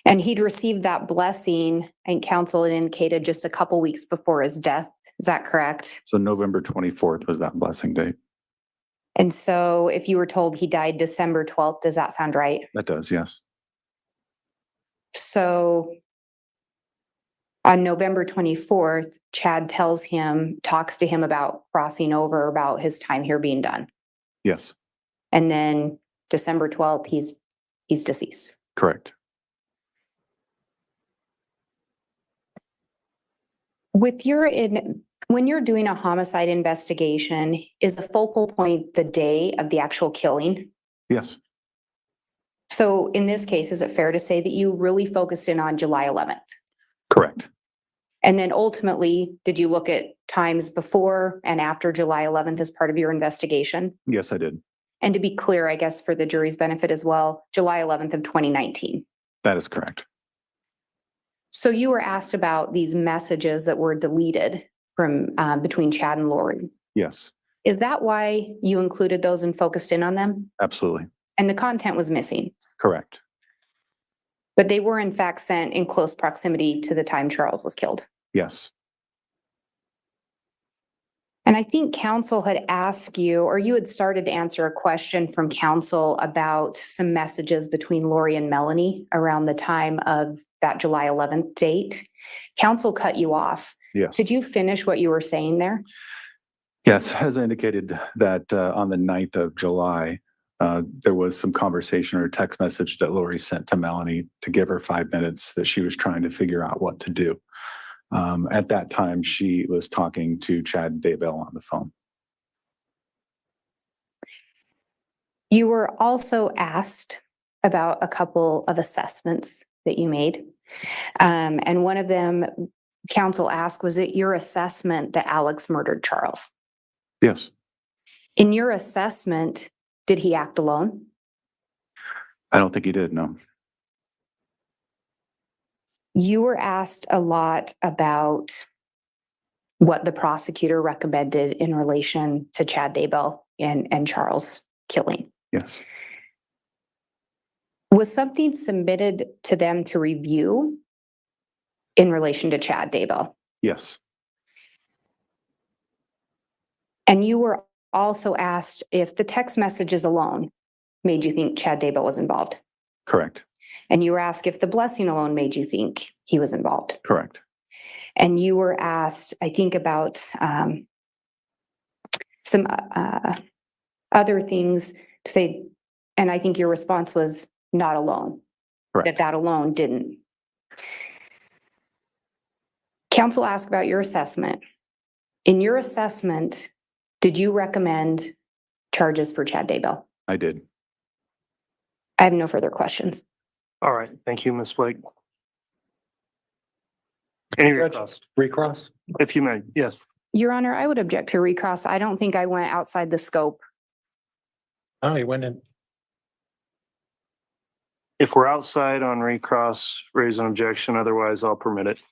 S3: And he'd received that blessing, and counsel had indicated, just a couple weeks before his death. Is that correct?
S5: So November 24th was that blessing date.
S3: And so if you were told he died December 12th, does that sound right?
S5: That does, yes.
S3: So on November 24th, Chad talks to him about crossing over, about his time here being done.
S5: Yes,
S3: And then December 12th, he's deceased.
S5: correct.
S3: With your When you're doing a homicide investigation, is the focal point the day of the actual killing?
S5: Yes,
S3: So in this case, is it fair to say that you really focused in on July 11th?
S5: correct.
S3: And then ultimately, did you look at times before and after July 11th as part of your investigation?
S5: Yes, I did.
S3: And to be clear, I guess for the jury's benefit as well, July 11th of 2019.
S5: That is correct.
S3: So you were asked about these messages that were deleted from between Chad and Lori.
S5: Yes,
S3: Is that why you included those and focused in on them?
S5: absolutely.
S3: And the content was missing,
S5: Correct.
S3: but they were in fact sent in close proximity to the time Charles was killed.
S5: Yes,
S3: And I think counsel had asked you, or you had started to answer a question from counsel about some messages between Lori and Melanie around the time of that July 11th date. Counsel cut you off.
S5: yes.
S3: Could you finish what you were saying there?
S5: Yes, as I indicated that on the 9th of July, there was some conversation or a text message that Lori sent to Melanie to give her 5 minutes that she was trying to figure out what to do. At that time, she was talking to Chad Daybell on the phone.
S3: You were also asked about a couple of assessments that you made. And one of them, counsel asked, was it your assessment that Alex murdered Charles?
S5: Yes,
S3: In your assessment, did he act alone?
S5: I don't think he did, no.
S3: You were asked a lot about what the prosecutor recommended in relation to Chad Daybell and Charles killing.
S5: Yes,
S3: Was something submitted to them to review in relation to Chad Daybell?
S5: yes,
S3: And you were also asked if the text messages alone made you think Chad Daybell was involved.
S5: correct,
S3: And you were asked if the blessing alone made you think he was involved.
S5: correct.
S3: And you were asked, I think, about some other things to say, and I think your response was not alone,
S5: Correct.
S3: that alone didn't. Counsel asked about your assessment. In your assessment, did you recommend charges for Chad Daybell?
S5: I did.
S3: I have no further questions.
S2: All right, thank you, Ms. Blake. Any
S1: Judge,
S2: requests?
S1: Recross?
S2: If you may, yes.
S3: Your Honor, I would object to recross. I don't think I went outside the scope.
S1: Oh, he went in.
S2: If we're outside on recross, raise an objection, otherwise I'll permit it.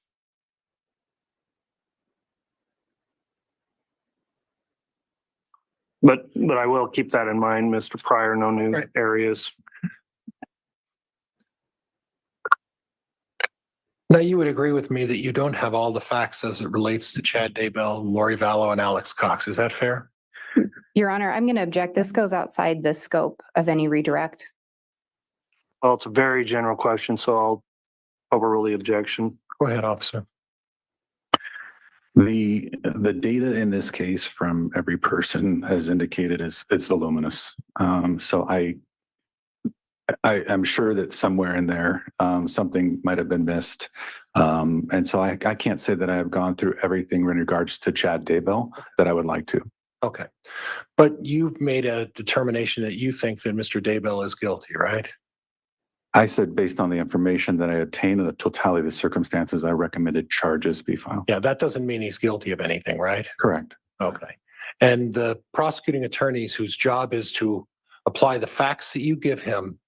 S2: But I will keep that in mind, Mr. Pryor, no new
S1: Right.
S2: areas.
S1: Now, you would agree with me that you don't have all the facts as it relates to Chad Daybell, Lori Vallow, and Alex Cox. Is that fair?
S3: Your Honor, I'm going to object. This goes outside the scope of any redirect.
S2: Well, it's a very general question, so I'll overrule the objection.
S1: Go ahead, officer.
S5: The data in this case from every person as indicated is it's voluminous. So I am sure that somewhere in there something might have been missed. And so I can't say that I have gone through everything in regards to Chad Daybell that I would like to.
S1: Okay. But you've made a determination that you think that Mr. Daybell is guilty, right?
S5: I said based on the information that I obtained and the totality of the circumstances, I recommended charges be filed.
S1: Yeah, that doesn't mean he's guilty of anything, right?
S5: Correct.
S1: Okay. And the prosecuting attorneys whose job is to apply the facts that you give him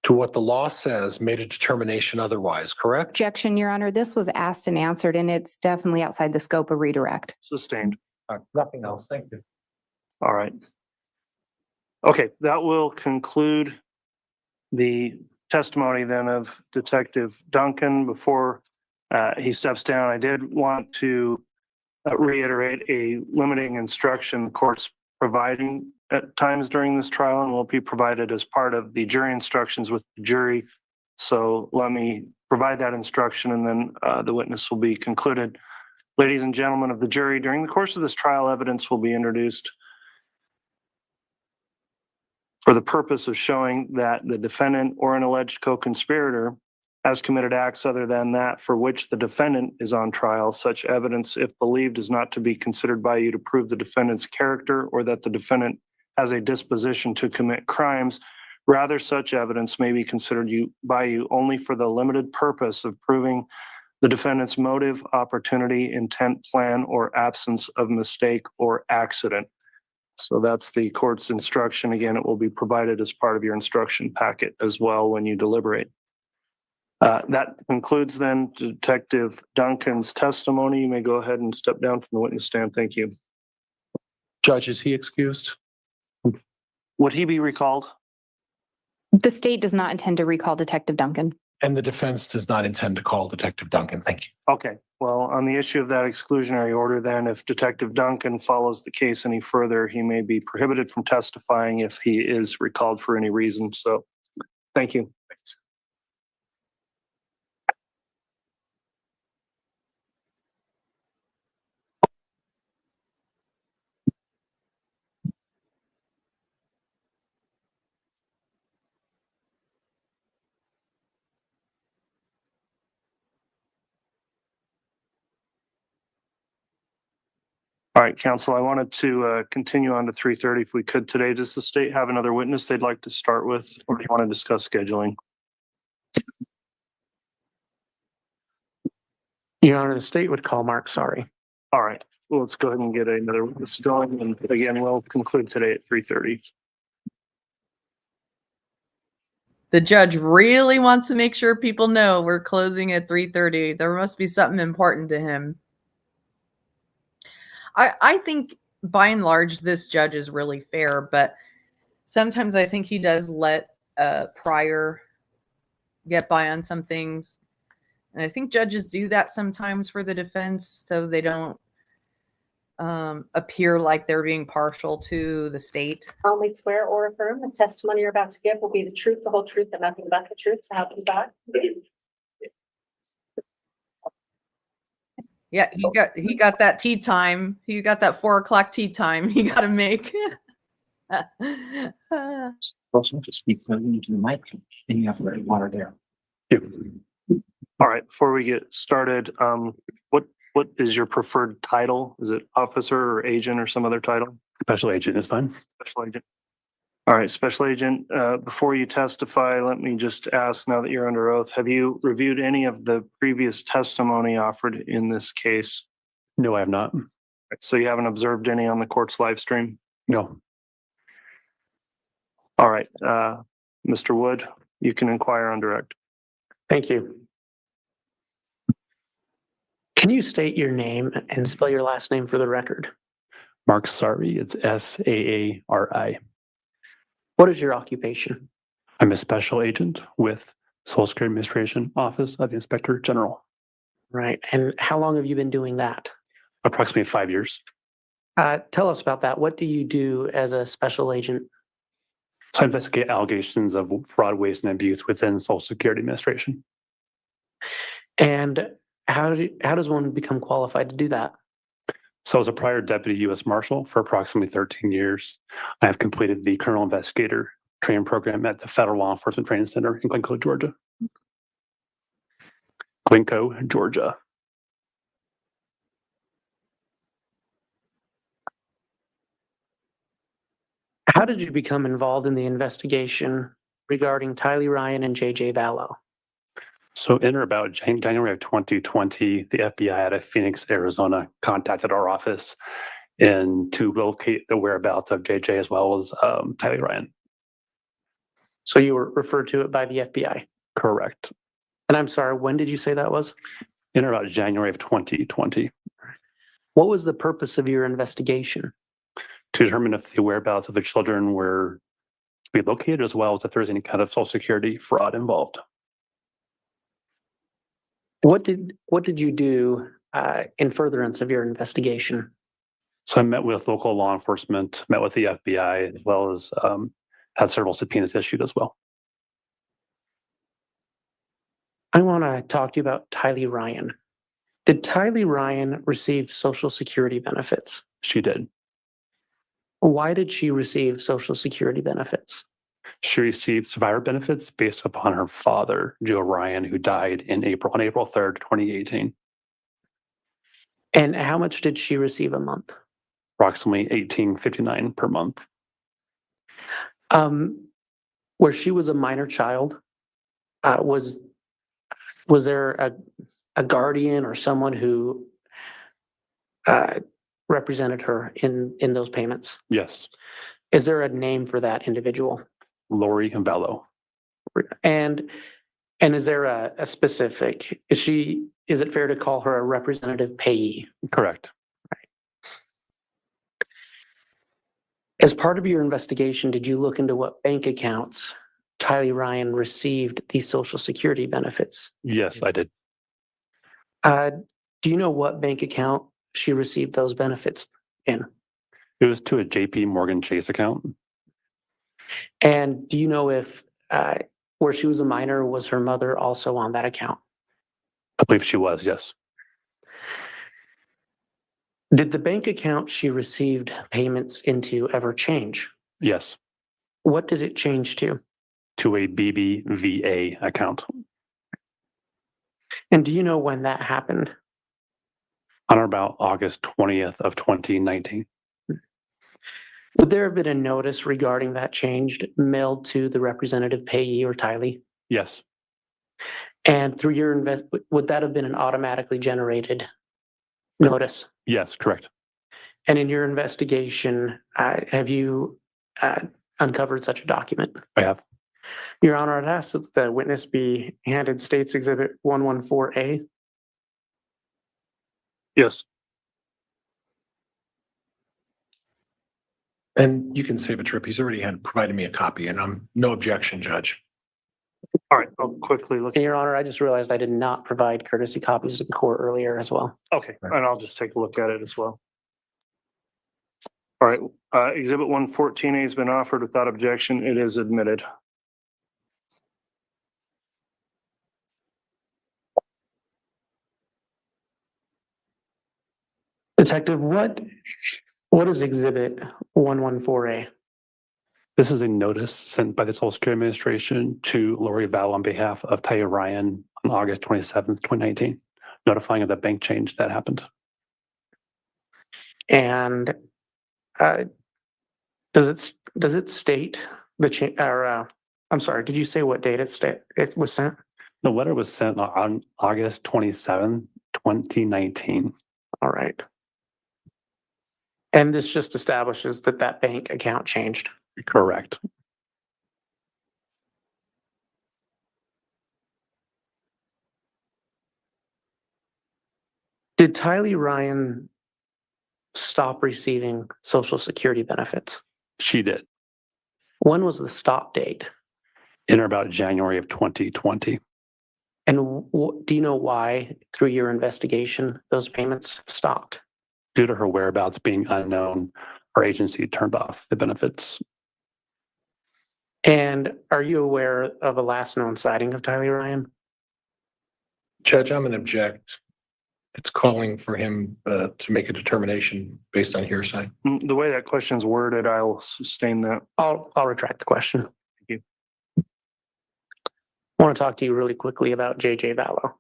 S1: to what the law says made a determination otherwise, correct?
S3: Objection, Your Honor. This was asked and answered, and it's definitely outside the scope of redirect.
S2: Sustained.
S1: Nothing else. Thank you.
S2: All right. Okay, that will conclude the testimony then of Detective Duncan. Before he steps down, I did want to reiterate a limiting instruction the court's providing at times during this trial and will be provided as part of the jury instructions with the jury. So let me provide that instruction and then the witness will be concluded. Ladies and gentlemen of the jury, during the course of this trial, evidence will be introduced for the purpose of showing that the defendant or an alleged co-conspirator has committed acts other than that for which the defendant is on trial. Such evidence, if believed, is not to be considered by you to prove the defendant's character or that the defendant has a disposition to commit crimes. Rather, such evidence may be considered by you only for the limited purpose of proving the defendant's motive, opportunity, intent, plan, or absence of mistake or accident. So that's the court's instruction. Again, it will be provided as part of your instruction packet as well when you deliberate. That concludes then Detective Duncan's testimony. You may go ahead and step down from the witness stand. Thank you.
S1: Judge, is he excused?
S2: Would he be recalled?
S3: The state does not intend to recall Detective Duncan.
S1: And the defense does not intend to call Detective Duncan. Thank you.
S2: Okay. Well, on the issue of that exclusionary order, then, if Detective Duncan follows the case any further, he may be prohibited from testifying if he is recalled for any reason. So, thank you. All right, counsel, I wanted to continue on to 3:30 if we could today. Does the state have another witness they'd like to start with, or do you want to discuss scheduling?
S8: Your Honor, the state would call Mark Sorry.
S2: All right, well, let's go ahead and get another witness going. And again, we'll conclude today at 3:30.
S4: The judge really wants to make sure people know we're closing at 3:30. There must be something important to him. I think by and large, this judge is really fair, but sometimes I think he does let prior get by on some things. And I think judges do that sometimes for the defense so they don't appear like they're being partial to the state.
S9: Solemnly swear or affirm the testimony you're about to give will be the truth, the whole truth, and nothing but the truth. So help you God.
S4: Yeah, he got that tea time. He got that 4 o'clock tea time. He got to make.
S10: Also, just speak into the mic, and you have the water there.
S2: All right, before we get started, what is your preferred title? Is it officer or agent or some other title?
S5: Special agent is fine.
S2: Special agent. All right, special agent, before you testify, let me just ask, now that you're under oath, have you reviewed any of the previous testimony offered in this case?
S5: No, I have not.
S2: So you haven't observed any on the court's live stream?
S5: No.
S2: All right, Mr. Wood, you can inquire on direct.
S8: Thank you. Can you state your name and spell your last name for the record?
S5: Mark Saari, it's Saari.
S8: What is your occupation?
S5: I'm a special agent with Social Security Administration Office of the Inspector General.
S8: Right. And how long have you been doing that?
S5: Approximately 5 years.
S8: Tell us about that. What do you do as a special agent?
S5: So I investigate allegations of fraud, waste, and abuse within Social Security Administration.
S8: And how does one become qualified to do that?
S5: So I was a prior deputy U.S. Marshal for approximately 13 years. I have completed the Colonel Investigator training program at the Federal Law Enforcement Training Center in Glencoe, Georgia.
S8: How did you become involved in the investigation regarding Tylee Ryan and J.J. Vallow?
S5: So in or about January of 2020, the FBI out of Phoenix, Arizona contacted our office and to locate the whereabouts of JJ as well as Tylee Ryan.
S8: So you were referred to it by the FBI?
S5: Correct.
S8: And I'm sorry, when did you say that was?
S5: In or about January of 2020.
S8: What was the purpose of your investigation?
S5: To determine if the whereabouts of the children were to be located as well as if there was any kind of Social Security fraud involved.
S8: What did you do in furtherance of your investigation?
S5: So I met with local law enforcement, met with the FBI, as well as had several subpoenas issued as well.
S8: I want to talk to you about Tylee Ryan. Did Tylee Ryan receive Social Security benefits?
S5: She did.
S8: Why did she receive Social Security benefits?
S11: She received survivor benefits based upon her father, Joe Ryan, who died on April 3rd, 2018,
S8: And how much did she receive a month?
S11: approximately $18.59 per month.
S8: Where she was a minor child, was there a guardian or someone who represented her in those payments?
S11: Yes,
S8: Is there a name for that individual?
S11: Lori Bello.
S8: And is there a specific, is it fair to call her a representative payee?
S11: Correct.
S8: As part of your investigation, did you look into what bank accounts Tylee Ryan received these Social Security benefits?
S11: Yes, I did.
S8: Do you know what bank account she received those benefits in?
S11: It was to a JP Morgan Chase account.
S8: And do you know if, where she was a minor, was her mother also on that account?
S11: I believe she was, yes.
S8: Did the bank account she received payments into ever change?
S11: Yes,
S8: What did it change to?
S11: to a BBVA account.
S8: And do you know when that happened?
S11: On or about August 20th of 2019.
S8: Would there have been a notice regarding that change mailed to the representative payee or Tylee?
S11: Yes,
S8: And through your would that have been an automatically generated notice?
S11: yes, correct.
S8: And in your investigation, have you uncovered such a document?
S11: I have.
S8: Your Honor, I'd ask that the witness be handed State's Exhibit 114A.
S2: Yes.
S1: And you can save a trip. He's already had provided me a copy and I'm no objection, Judge.
S2: All right, I'll quickly look.
S8: And Your Honor, I just realized I did not provide courtesy copies to the court earlier as well.
S2: Okay, and I'll just take a look at it as well. All right, Exhibit 114A has been offered without objection. It is admitted.
S8: Detective, what is Exhibit 114A?
S11: This is a notice sent by the Social Security Administration to Lori Val on behalf of Tylee Ryan on August 27th, 2019, notifying of the bank change that happened.
S8: And does it state the change, or I'm sorry, did you say what date it was sent?
S11: The letter was sent on August 27th, 2019.
S8: All right. And this just establishes that that bank account changed.
S11: Correct.
S8: Did Tylee Ryan stop receiving Social Security benefits?
S11: She did.
S8: When was the stop date?
S11: In or about January of 2020.
S8: And do you know why, through your investigation, those payments stopped?
S11: Due to her whereabouts being unknown, our agency turned off the benefits.
S8: And are you aware of a last known sighting of Tylee Ryan?
S1: Judge, I'm gonna object. It's calling for him to make a determination based on hearsay.
S2: The way that question's worded, I'll sustain that.
S8: I'll retract the question.
S2: Thank
S8: you. I want to talk to you really quickly about JJ Vallow.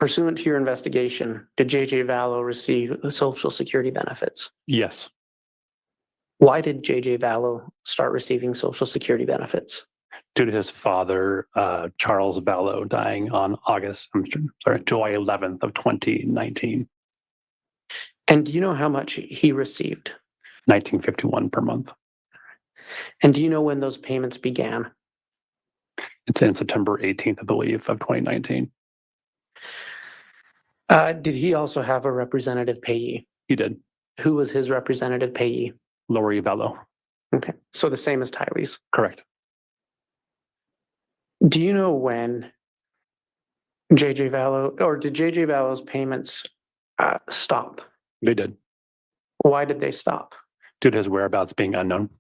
S8: Pursuant to your investigation, did JJ Vallow receive Social Security benefits?
S11: Yes.
S8: Why did JJ Vallow start receiving Social Security benefits?
S11: Due to his father, Charles Vallow, dying on July 11th of 2019.
S8: And do you know how much he received?
S11: $19.51 per month.
S8: And do you know when those payments began?
S11: It's in September 18th, I believe, of 2019.
S8: Did he also have a representative payee?
S11: He did.
S8: Who was his representative payee?
S11: Lori Vallow.
S8: Okay, so the same as Tylee's.
S11: Correct.
S8: Do you know when JJ Vallow, or did JJ Vallow's payments stop?
S11: They did.
S8: Why did they stop?
S11: Due to his whereabouts being unknown.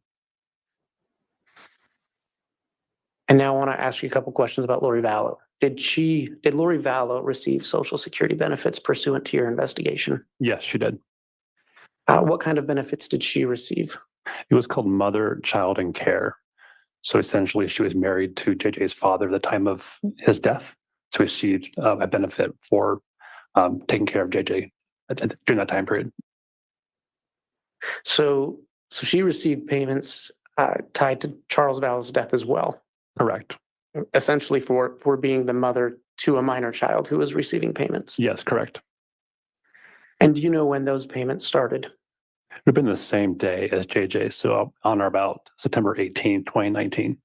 S8: And now I want to ask you a couple questions about Lori Vallow. Did Lori Vallow receive Social Security benefits pursuant to your investigation?
S11: Yes, she did.
S8: What kind of benefits did she receive?
S11: It was called Mother, Child, and Care. So essentially, she was married to JJ's father at the time of his death. So received a benefit for taking care of JJ during that time period.
S8: So she received payments tied to Charles Vallow's death as well,
S11: Correct.
S8: essentially for being the mother to a minor child who was receiving payments.
S11: Yes, correct.
S8: And do you know when those payments started?
S11: It would have been the same day as JJ, so on or about September 18, 2019,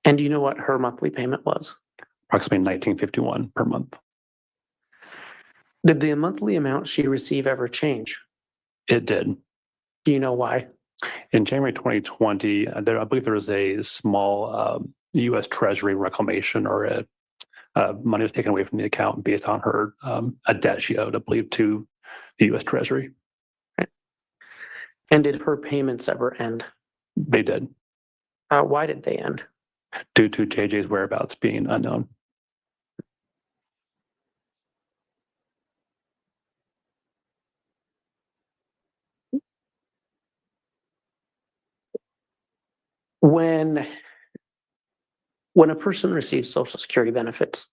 S8: And do you know what her monthly payment was?
S11: approximately $19.51 per month.
S8: Did the monthly amount she received ever change?
S11: It did.
S8: Do you know why?
S11: In January 2020, I believe there was a small U.S. Treasury reclamation, or money was taken away from the account based on her a debt she owed, I believe, to the U.S. Treasury.
S8: And did her payments ever end?
S11: They did,
S8: Why did they end?
S11: due to JJ's whereabouts being unknown.
S8: When a person receives Social Security benefits,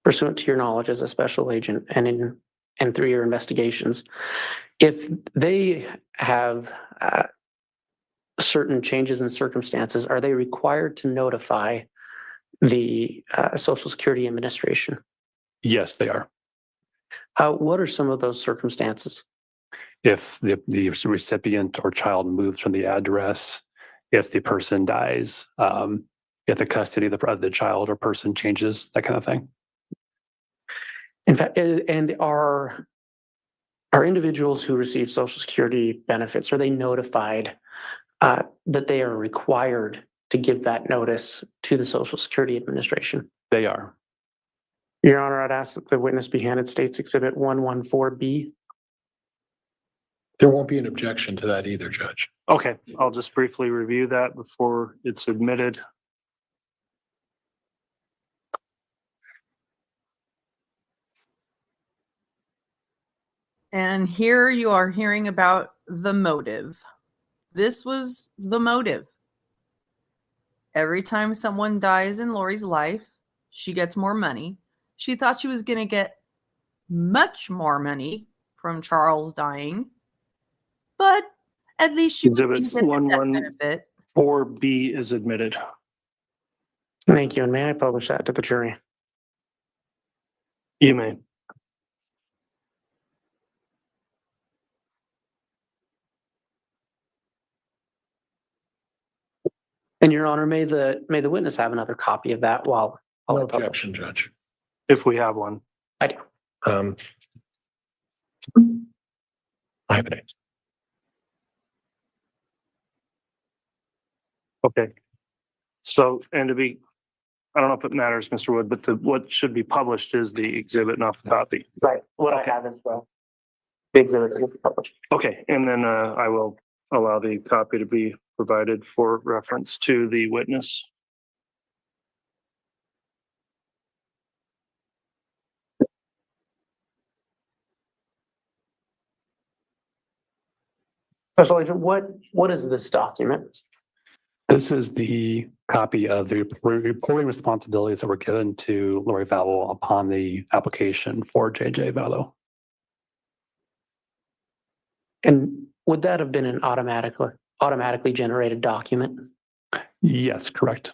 S8: pursuant to your knowledge as a special agent and through your investigations, if they have certain changes in circumstances, are they required to notify the Social Security Administration?
S11: Yes, they are.
S8: What are some of those circumstances?
S11: If the recipient or child moves from the address, if the person dies, if the custody of the child or person changes, that kind of thing.
S8: In fact, and are individuals who receive Social Security benefits, are they notified that they are required to give that notice to the Social Security Administration?
S11: They are.
S8: Your Honor, I'd ask that the witness be handed States Exhibit 114B.
S1: There won't be an objection to that either, Judge.
S2: Okay, I'll just briefly review that before it's admitted.
S4: And here you are hearing about the motive. This was the motive. Every time someone dies in Lori's life, she gets more money. She thought she was going to get much more money from Charles dying, but at least she
S2: Exhibit
S4: didn't get the death benefit.
S2: 114B is admitted.
S8: Thank you, and may I publish that to the jury?
S2: You may.
S8: And Your Honor, may the witness have another copy of that while
S1: No
S8: I publish?
S1: objection, Judge.
S2: If we have one.
S8: I do.
S1: I have it.
S2: Okay. So, and to be, I don't know if it matters, Mr. Wood, but what should be published is the exhibit, not the copy.
S8: Right. What I have is the exhibit that will be published.
S2: Okay, and then I will allow the copy to be provided for reference to the witness.
S8: Special Agent, what is this document?
S11: This is the copy of the reporting responsibilities that were given to Lori Vallow upon the application for JJ Vallow.
S8: And would that have been an automatically generated document?
S11: Yes, correct.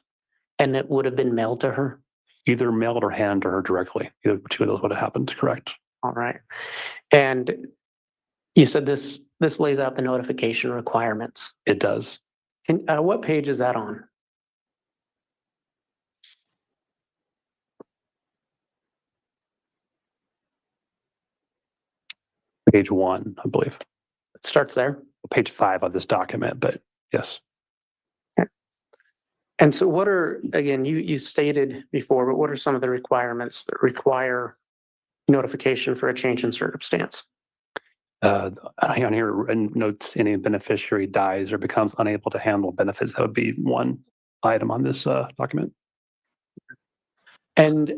S8: And it would have been mailed to her?
S11: Either mailed or handed to her directly. Either two of those would have happened, correct.
S8: All right. And you said this lays out the notification requirements.
S11: It does.
S8: And what page is that on?
S11: Page 1, I believe.
S8: It starts there.
S11: Page 5 of this document, but yes.
S8: And so what are, again, you stated before, but what are some of the requirements that require notification for a change in circumstance?
S11: On here, and notes any beneficiary dies or becomes unable to handle benefits. That would be one item on this document.
S8: And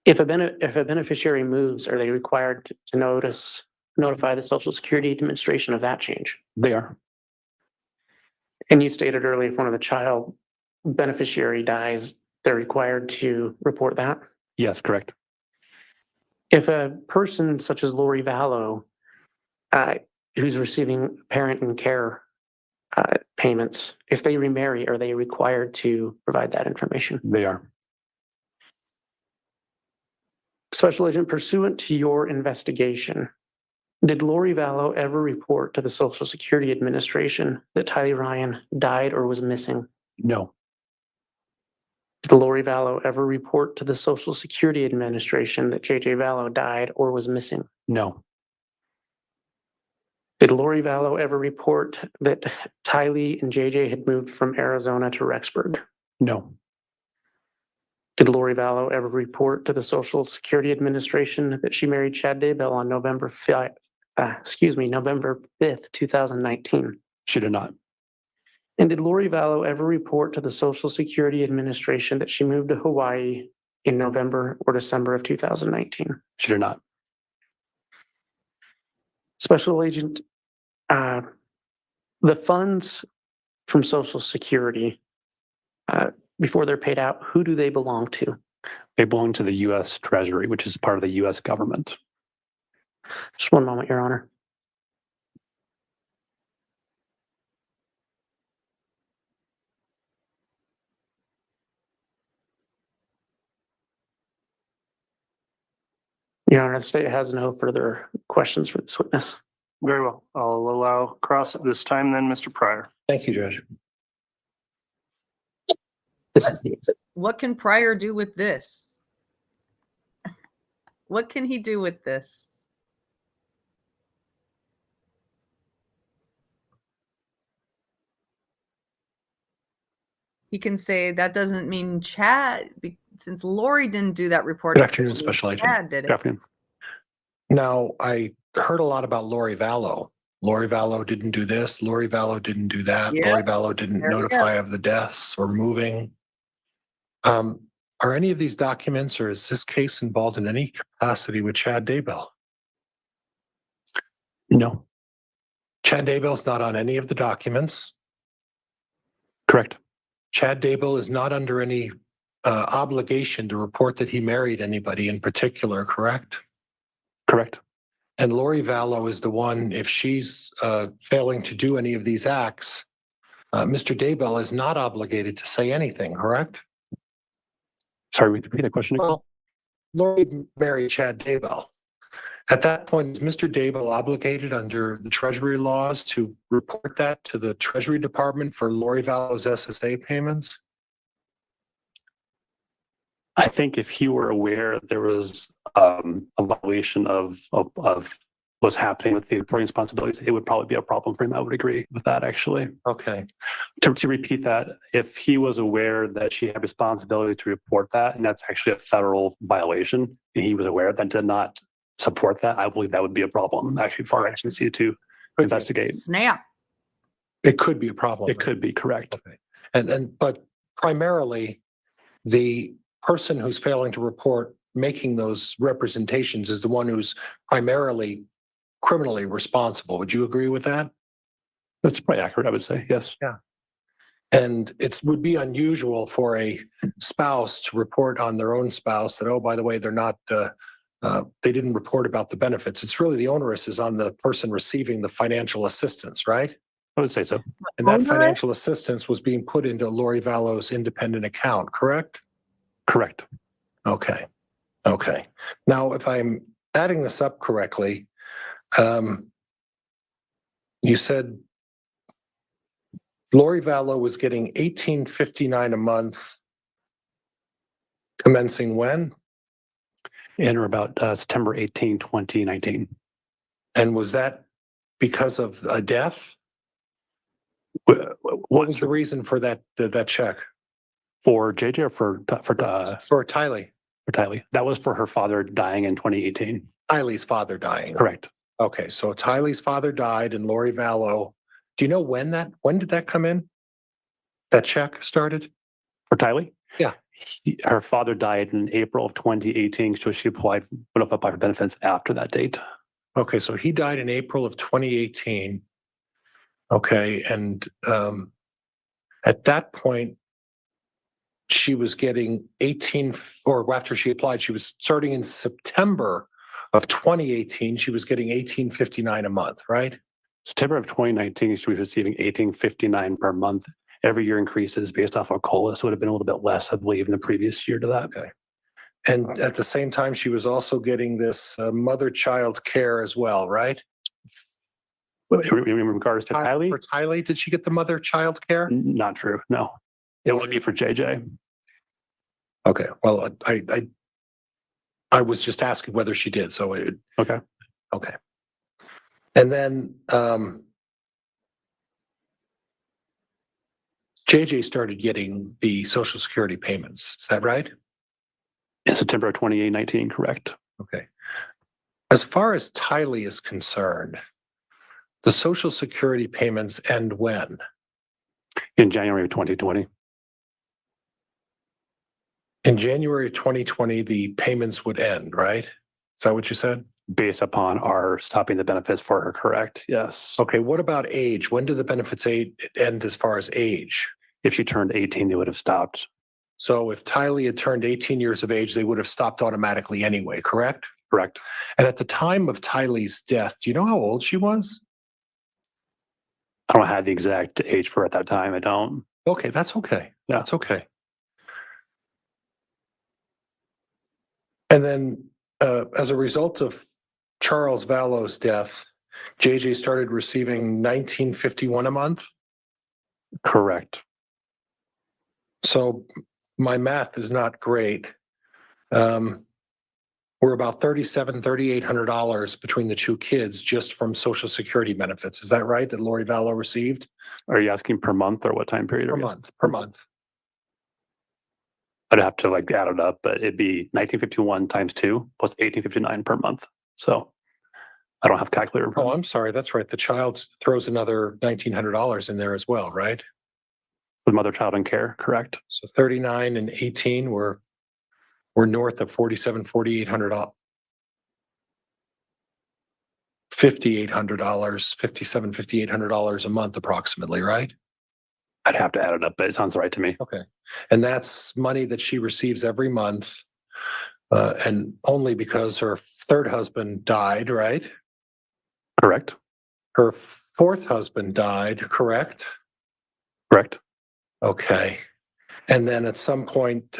S8: if a beneficiary moves, are they required to notice notify the Social Security Administration of that change?
S11: They are.
S8: And you stated earlier, if one of the child beneficiary dies, they're required to report that.
S11: Yes, correct.
S8: If a person such as Lori Vallow, who's receiving parent and care payments, if they remarry, are they required to provide that information?
S11: They are.
S8: Special Agent, pursuant to your investigation, did Lori Vallow ever report to the Social Security Administration that Tylee Ryan died or was missing?
S11: No.
S8: Did Lori Vallow ever report to the Social Security Administration that JJ Vallow died or was missing?
S11: No.
S8: Did Lori Vallow ever report that Tylee and JJ had moved from Arizona to Rexburg?
S11: No.
S8: Did Lori Vallow ever report to the Social Security Administration that she married Chad Daybell on November 5th, 2019?
S11: She did not.
S8: And did Lori Vallow ever report to the Social Security Administration that she moved to Hawaii in November or December of 2019?
S11: She did not.
S8: Special Agent, the funds from Social Security, before they're paid out, who do they belong to?
S11: They belong to the U.S. Treasury, which is part of the U.S. government.
S8: Just one moment, Your Honor. Your Honor, the state has no further questions for this witness.
S2: Very well. I'll allow cross at this time then, Mr. Pryor.
S1: Thank you, Judge.
S8: This is the exit.
S4: What can Pryor do with this? What can he do with this? He can say that doesn't mean Chad, since Lori didn't do that report.
S1: Good afternoon, Special Agent.
S4: Chad did
S11: Good
S4: it.
S11: afternoon.
S1: Now, I heard a lot about Lori Vallow. Lori Vallow didn't do this. Lori Vallow didn't do that.
S4: Yeah,
S1: Lori Vallow didn't
S4: there we
S1: notify
S4: go.
S1: of the deaths or moving. Are any of these documents, or is this case involved in any capacity with Chad Daybell?
S11: No.
S1: Chad Daybell's not on any of the documents.
S11: Correct.
S1: Chad Daybell is not under any obligation to report that he married anybody in particular, correct?
S11: Correct.
S1: And Lori Vallow is the one, if she's failing to do any of these acts, Mr. Daybell is not obligated to say anything, correct?
S11: Sorry, repeat that question again.
S1: Well, Lori married Chad Daybell. At that point, is Mr. Daybell obligated under the Treasury laws to report that to the Treasury Department for Lori Vallow's SSA payments?
S11: I think if he were aware there was a violation of what's happening with the reporting responsibilities, it would probably be a problem for him. I would agree with that, actually.
S1: Okay.
S11: To repeat that, if he was aware that she had responsibility to report that, and that's actually a federal violation, and he was aware that did not support that, I believe that would be a problem, actually, for our agency to investigate.
S4: Snap.
S1: It could be a problem.
S11: It could be correct.
S1: Okay. But primarily, the person who's failing to report making those representations is the one who's primarily criminally responsible. Would you agree with that?
S11: That's probably accurate, I would say, yes.
S1: Yeah. And it would be unusual for a spouse to report on their own spouse that, oh, by the way, they're not, they didn't report about the benefits. It's really the onus is on the person receiving the financial assistance, right?
S11: I would say so.
S1: And that
S4: Onerous?
S1: financial assistance was being put into Lori Vallow's independent account, correct?
S11: Correct.
S1: Okay. Okay. Now, if I'm adding this up correctly, you said Lori Vallow was getting $1,859 a month, commencing when?
S11: In or about September 18, 2019.
S1: And was that because of a death?
S11: What
S1: What was the reason for that check?
S11: for JJ or for
S1: Tylee?
S11: for Tylee? That was for her father dying in 2018.
S1: Tylee's father dying.
S11: Correct.
S1: Okay, so Tylee's father died and Lori Vallow. Do you know when did that come in? That check started?
S11: For Tylee?
S1: Yeah.
S11: Her father died in April of 2018, so she applied for benefits after that date.
S1: Okay, so he died in April of 2018. Okay, and at that point, she was getting 18, or after she applied, she was starting in September of 2018. She was getting 1859 a month, right?
S11: September of 2019, she was receiving 1859 per month. Every year increases based off our COLA, so it would have been a little bit less, I believe, in the previous year to that.
S1: Okay. And at the same time, she was also getting this mother-child care as well, right?
S11: In regards to
S1: For
S11: Kylie,
S1: Tylee, did she get the mother-child care?
S11: not true. No, it would be for JJ.
S1: Okay, well, I was just asking whether she did, so
S11: Okay.
S1: okay. And then JJ started getting the Social Security payments. Is that right?
S11: In September of 2019, correct.
S1: Okay. As far as Tylee is concerned, the Social Security payments end when?
S11: In January of 2020.
S1: In January of 2020, the payments would end, right? Is that what you said?
S11: Based upon our stopping the benefits for her, correct? Yes.
S1: Okay, what about age? When do the benefits end as far as age?
S11: If she turned 18, they would have stopped.
S1: So if Tylee had turned 18 years of age, they would have stopped automatically anyway, correct?
S11: Correct.
S1: And at the time of Tylee's death, do you know how old she was?
S11: I don't have the exact age for her at that time. I don't.
S1: Okay, that's okay.
S11: Yeah.
S1: That's okay. And then as a result of Charles Vallow's death, JJ started receiving $19.51 a month.
S11: Correct.
S1: So my math is not great. We're about $3,800 between the two kids just from Social Security benefits. Is that right? That Lori Vallow received?
S11: Are you asking per month or what time period?
S1: Per month. Per month.
S11: I'd have to like add it up, but it'd be 1951 times 2 plus 1859 per month. So I don't have a calculator. in front
S1: Oh,
S11: of me.
S1: I'm sorry. That's right. The child throws another $1,900 in there as well, right?
S11: With mother, child, and care, correct?
S1: So 39 and 18 we're north of $4,800. $5,800 a month approximately, right?
S11: I'd have to add it up, but it sounds right to me.
S1: Okay. And that's money that she receives every month. And only because her third husband died, right?
S11: Correct.
S1: Her fourth husband died, correct?
S11: Correct.
S1: Okay. And then at some point,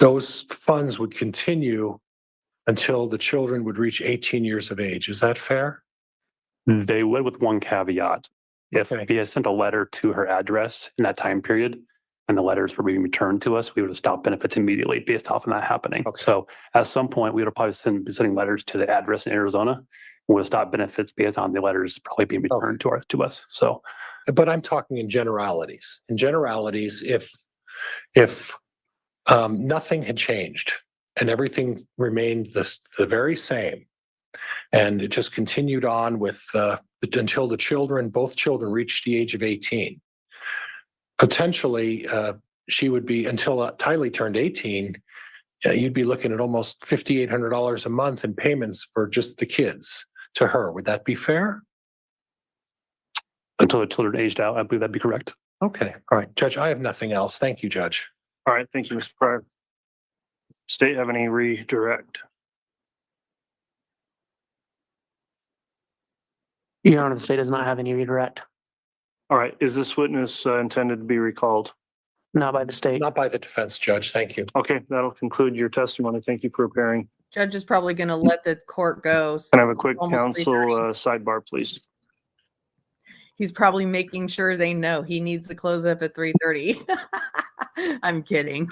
S1: those funds would continue until the children would reach 18 years of age. Is that fair?
S11: They would, with one caveat. If
S1: Okay.
S11: we had sent a letter to her address in that time period and the letters were being returned to us, we would have stopped benefits immediately based off of that happening.
S1: Okay.
S11: So at some point, we would have probably be sending letters to the address in Arizona. We would have stopped benefits based on the letters probably being returned to us. So,
S1: But I'm talking in generalities. In generalities, if nothing had changed and everything remained the very same, and it just continued on with until both children reached the age of 18. Potentially, she would be, until Tylee turned 18, you'd be looking at almost $5,800 a month in payments for just the kids to her. Would that be fair?
S11: until the children aged out, I believe that'd be correct.
S1: Okay, all right, Judge, I have nothing else. Thank you, Judge.
S2: All right, thank you, Mr. Pryor. State have any redirect?
S8: Your Honor, the state does not have any redirect.
S2: All right, is this witness intended to be recalled?
S8: Not by the state.
S1: Not by the defense, Judge. Thank you.
S2: Okay, that'll conclude your testimony. Thank you for appearing.
S4: Judge is probably going to let the court go.
S2: Can I have a quick
S4: Almost
S2: counsel
S4: 3:30.
S2: sidebar, please?
S4: He's probably making sure they know he needs to close up at 3:30. I'm kidding.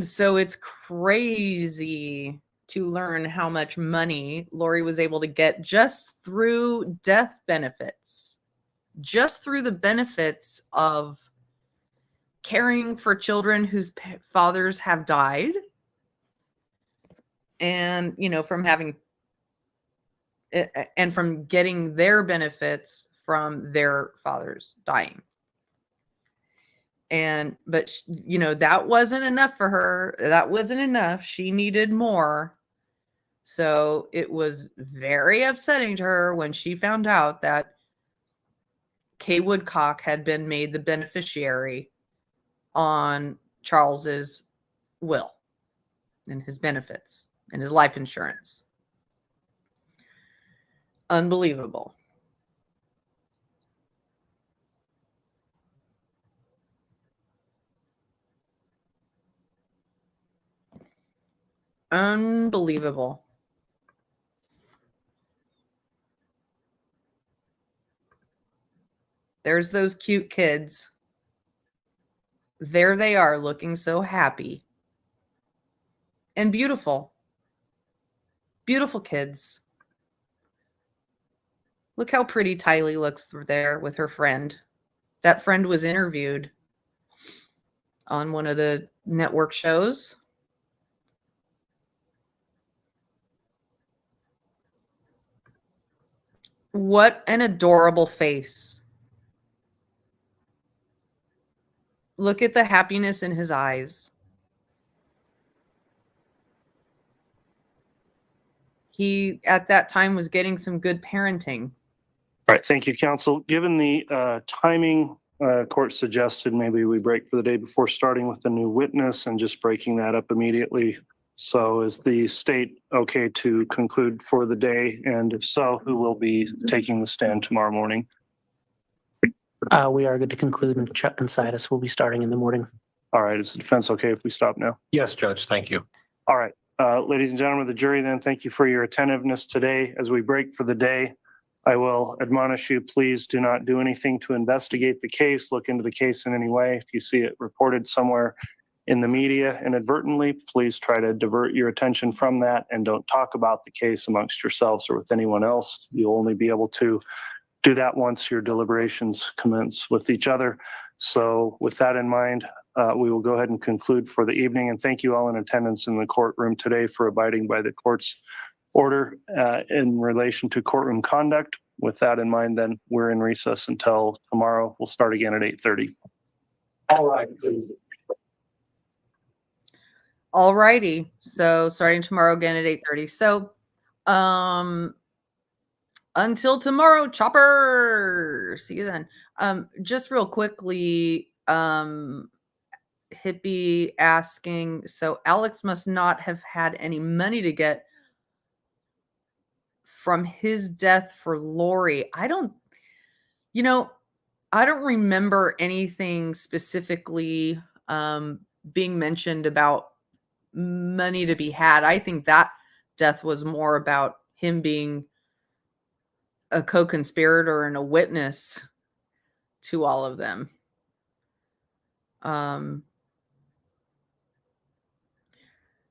S4: So it's crazy to learn how much money Lori was able to get just through death benefits, just through the benefits of caring for children whose fathers have died, and from having and from getting their benefits from their fathers dying. But that wasn't enough for her. That wasn't enough. She needed more. So it was very upsetting to her when she found out that Kay Woodcock had been made the beneficiary on Charles's will and his benefits and his life insurance. Unbelievable. Unbelievable. There's those cute kids. There they are, looking so happy and beautiful. Beautiful kids. Look how pretty Tylee looks there with her friend. That friend was interviewed on one of the network shows. What an adorable face. Look at the happiness in his eyes. He, at that time, was getting some good parenting.
S2: All right, thank you, counsel. Given the timing, court suggested maybe we break for the day before starting with the new witness and just breaking that up immediately. So is the state okay to conclude for the day? And if so, who will be taking the stand tomorrow morning?
S8: We are good to conclude, and Chuck and Sidus will be starting in the morning.
S2: All right, is the defense okay if we stop now?
S1: Yes, Judge, thank you.
S2: All right, ladies and gentlemen of the jury, then thank you for your attentiveness today. As we break for the day, I will admonish you, please do not do anything to investigate the case, look into the case in any way. If you see it reported somewhere in the media inadvertently, please try to divert your attention from that and don't talk about the case amongst yourselves or with anyone else. You'll only be able to do that once your deliberations commence with each other. So with that in mind, we will go ahead and conclude for the evening. And thank you all in attendance in the courtroom today for abiding by the court's order in relation to courtroom conduct. With that in mind, then we're in recess until tomorrow. We'll start again at 8:30.
S1: All right, please.
S4: All righty. So starting tomorrow again at 8:30. So until tomorrow, chopper. See you then. Just real quickly, Hippie asking, so Alex must not have had any money to get from his death for Lori. I don't remember anything specifically being mentioned about money to be had. I think that death was more about him being a co-conspirator and a witness to all of them.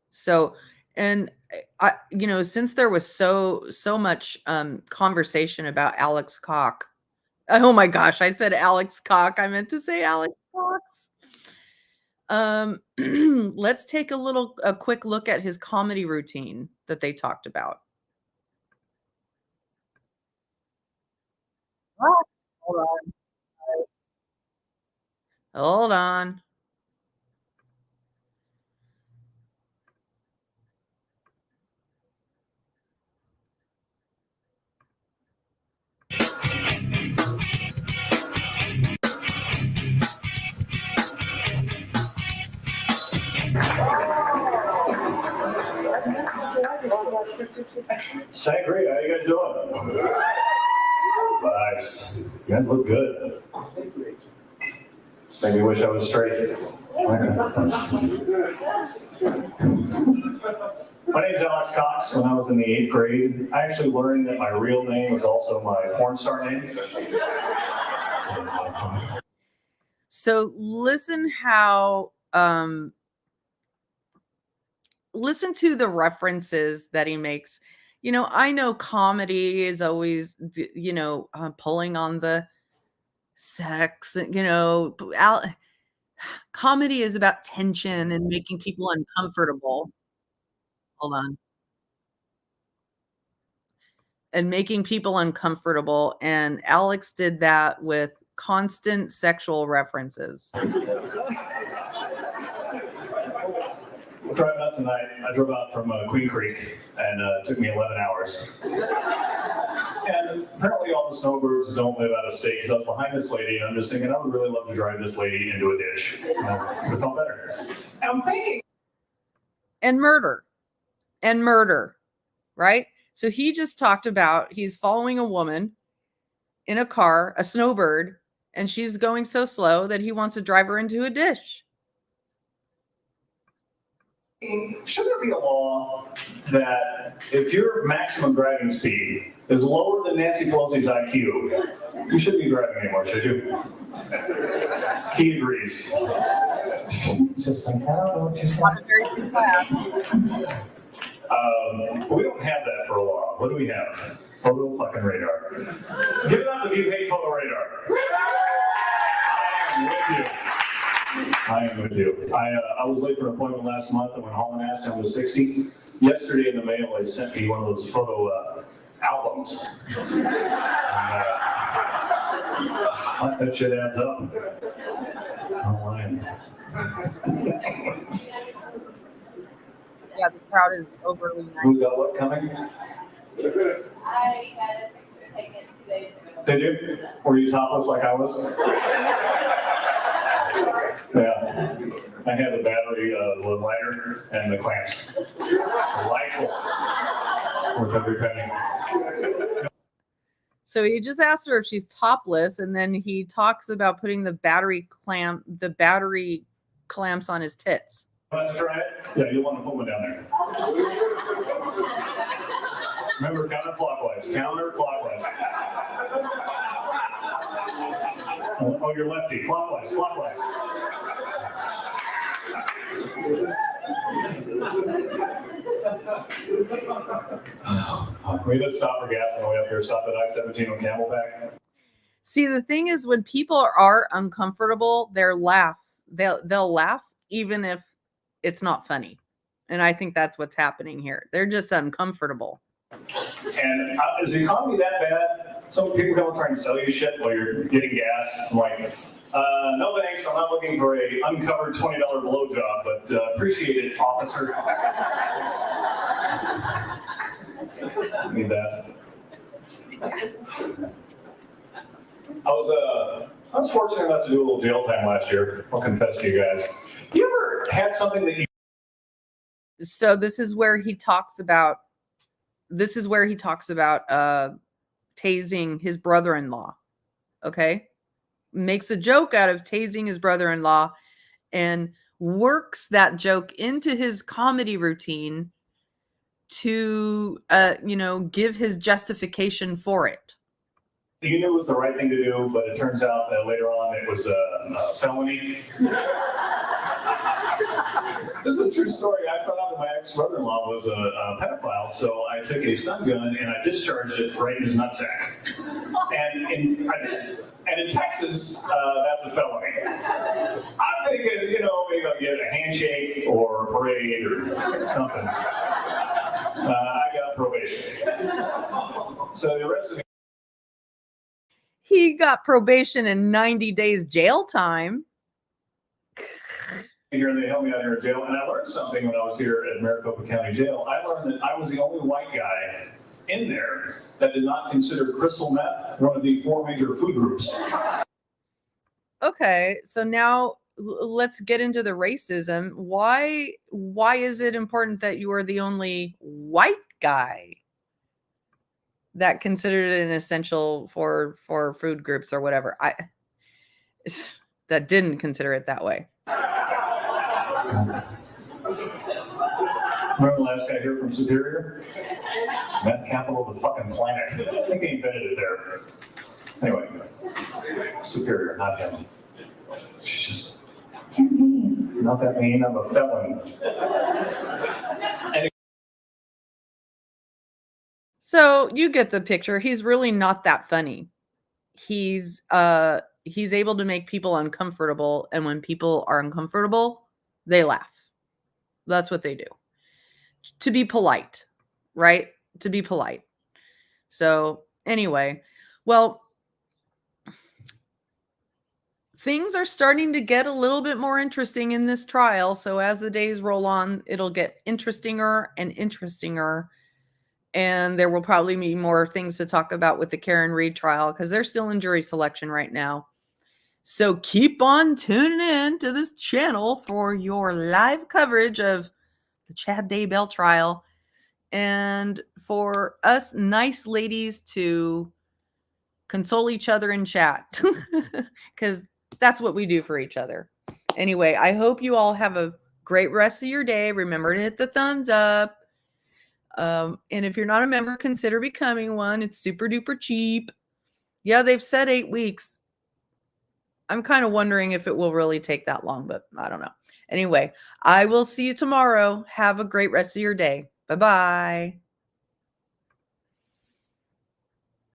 S4: So, and I, since there was so much conversation about Alex Cock. Oh my gosh, I said Alex Cock. I meant to say Alex Cox. Let's take a quick look at his comedy routine that they talked about. Hold on. Hold on.
S12: Sangria, how you guys doing? Nice. You guys look good. Make me wish I was straight. My name's Alex Cox. When I was in the 8th grade, I actually learned that my real name was also my porn star name.
S4: So listen listen to the references that he makes. I know comedy is always, pulling on the sex, comedy is about tension and making people uncomfortable. Hold on. And making people uncomfortable. And Alex did that with constant sexual references.
S12: Driving up tonight, I drove out from Queen Creek, and it took me 11 hours. And apparently all the snowbirds don't live out of state, because I was behind this lady, and I'm just thinking, I would really love to drive this lady into a ditch. It felt better. And I'm thinking.
S4: And murder. Right? So he just talked about he's following a woman in a car, a snowbird, and she's going so slow that he wants to drive her into a ditch.
S12: Should there be a law that if your maximum driving speed is lower than Nancy Pelosi's IQ, you shouldn't be driving anymore, should you? He agrees. Just like, we don't have that for a law. What do we have? Photo fucking radar. Give it up if you hate photo radar. I am with you. I was late for an appointment last month, and when Holland asked, I was 60. Yesterday in the mail, they sent me one of those photo albums. And, that shit adds up. I'm lying.
S4: Yeah, the crowd is overly nice.
S12: Who got what coming?
S13: I had a picture taken 2 days ago.
S12: Did you? Were you topless like I was? Yeah. I had the battery, the lighter, and the clamps. Delightful. Worth every penny.
S4: So he just asked her if she's topless, and then he talks about putting the battery clamps on his tits.
S12: Let's try it. Yeah, you'll want to put one down there. Remember, counterclockwise. Counterclockwise. Oh, you're lefty. Clockwise. Clockwise. We did stop for gas on the way up here. Stop at I-17 on Camelback.
S4: See, the thing is, when people are uncomfortable, they'll laugh even if it's not funny. And I think that's what's happening here. They're just uncomfortable.
S12: And is the economy that bad? Some people come trying to sell you shit while you're getting gas. I'm like, no thanks, I'm not looking for a uncovered $20 blowjob, but appreciate it, officer. Need that. I was fortunate enough to do a little jail time last year. I'll confess to you guys. You ever had something that you...
S4: So this is where he talks about tasing his brother-in-law. Okay? Makes a joke out of tasing his brother-in-law and works that joke into his comedy routine to give his justification for it.
S12: You knew it was the right thing to do, but it turns out that later on it was a felony. This is a true story. I found out that my ex-brother-in-law was a pedophile, so I took a stun gun and I discharged it right in his nutsack. And in Texas, that's a felony. I'm thinking, maybe I'll get a handshake or a parade or something. I got probation. So the rest of
S4: He got probation and 90 days jail time.
S12: here, and they held me out here in jail. And I learned something when I was here at Maricopa County Jail. I learned that I was the only white guy in there that did not consider crystal meth one of the 4 major food groups.
S4: Okay, so now let's get into the racism. Why is it important that you are the only white guy that considered it an essential for food groups or whatever? That didn't consider it that way.
S12: Remember the last guy here from Superior? Meth capital of the fucking planet. I think they invented it there. Anyway, Superior, not him. She's just not that mean. I'm a felon.
S4: So you get the picture. He's really not that funny. He's able to make people uncomfortable, and when people are uncomfortable, they laugh. That's what they do. To be polite, right? To be polite. So anyway, well, things are starting to get a little bit more interesting in this trial. So as the days roll on, it'll get interestinger and interestinger. And there will probably be more things to talk about with the Karen Reed trial because they're still in jury selection right now. So keep on tuning in to this channel for your live coverage of the Chad Daybell trial and for us nice ladies to console each other in chat because that's what we do for each other. Anyway, I hope you all have a great rest of your day. Remember to hit the thumbs up. And if you're not a member, consider becoming one. It's super duper cheap. Yeah, they've said 8 weeks. I'm kind of wondering if it will really take that long, but I don't know. Anyway, I will see you tomorrow. Have a great rest of your day. Bye-bye.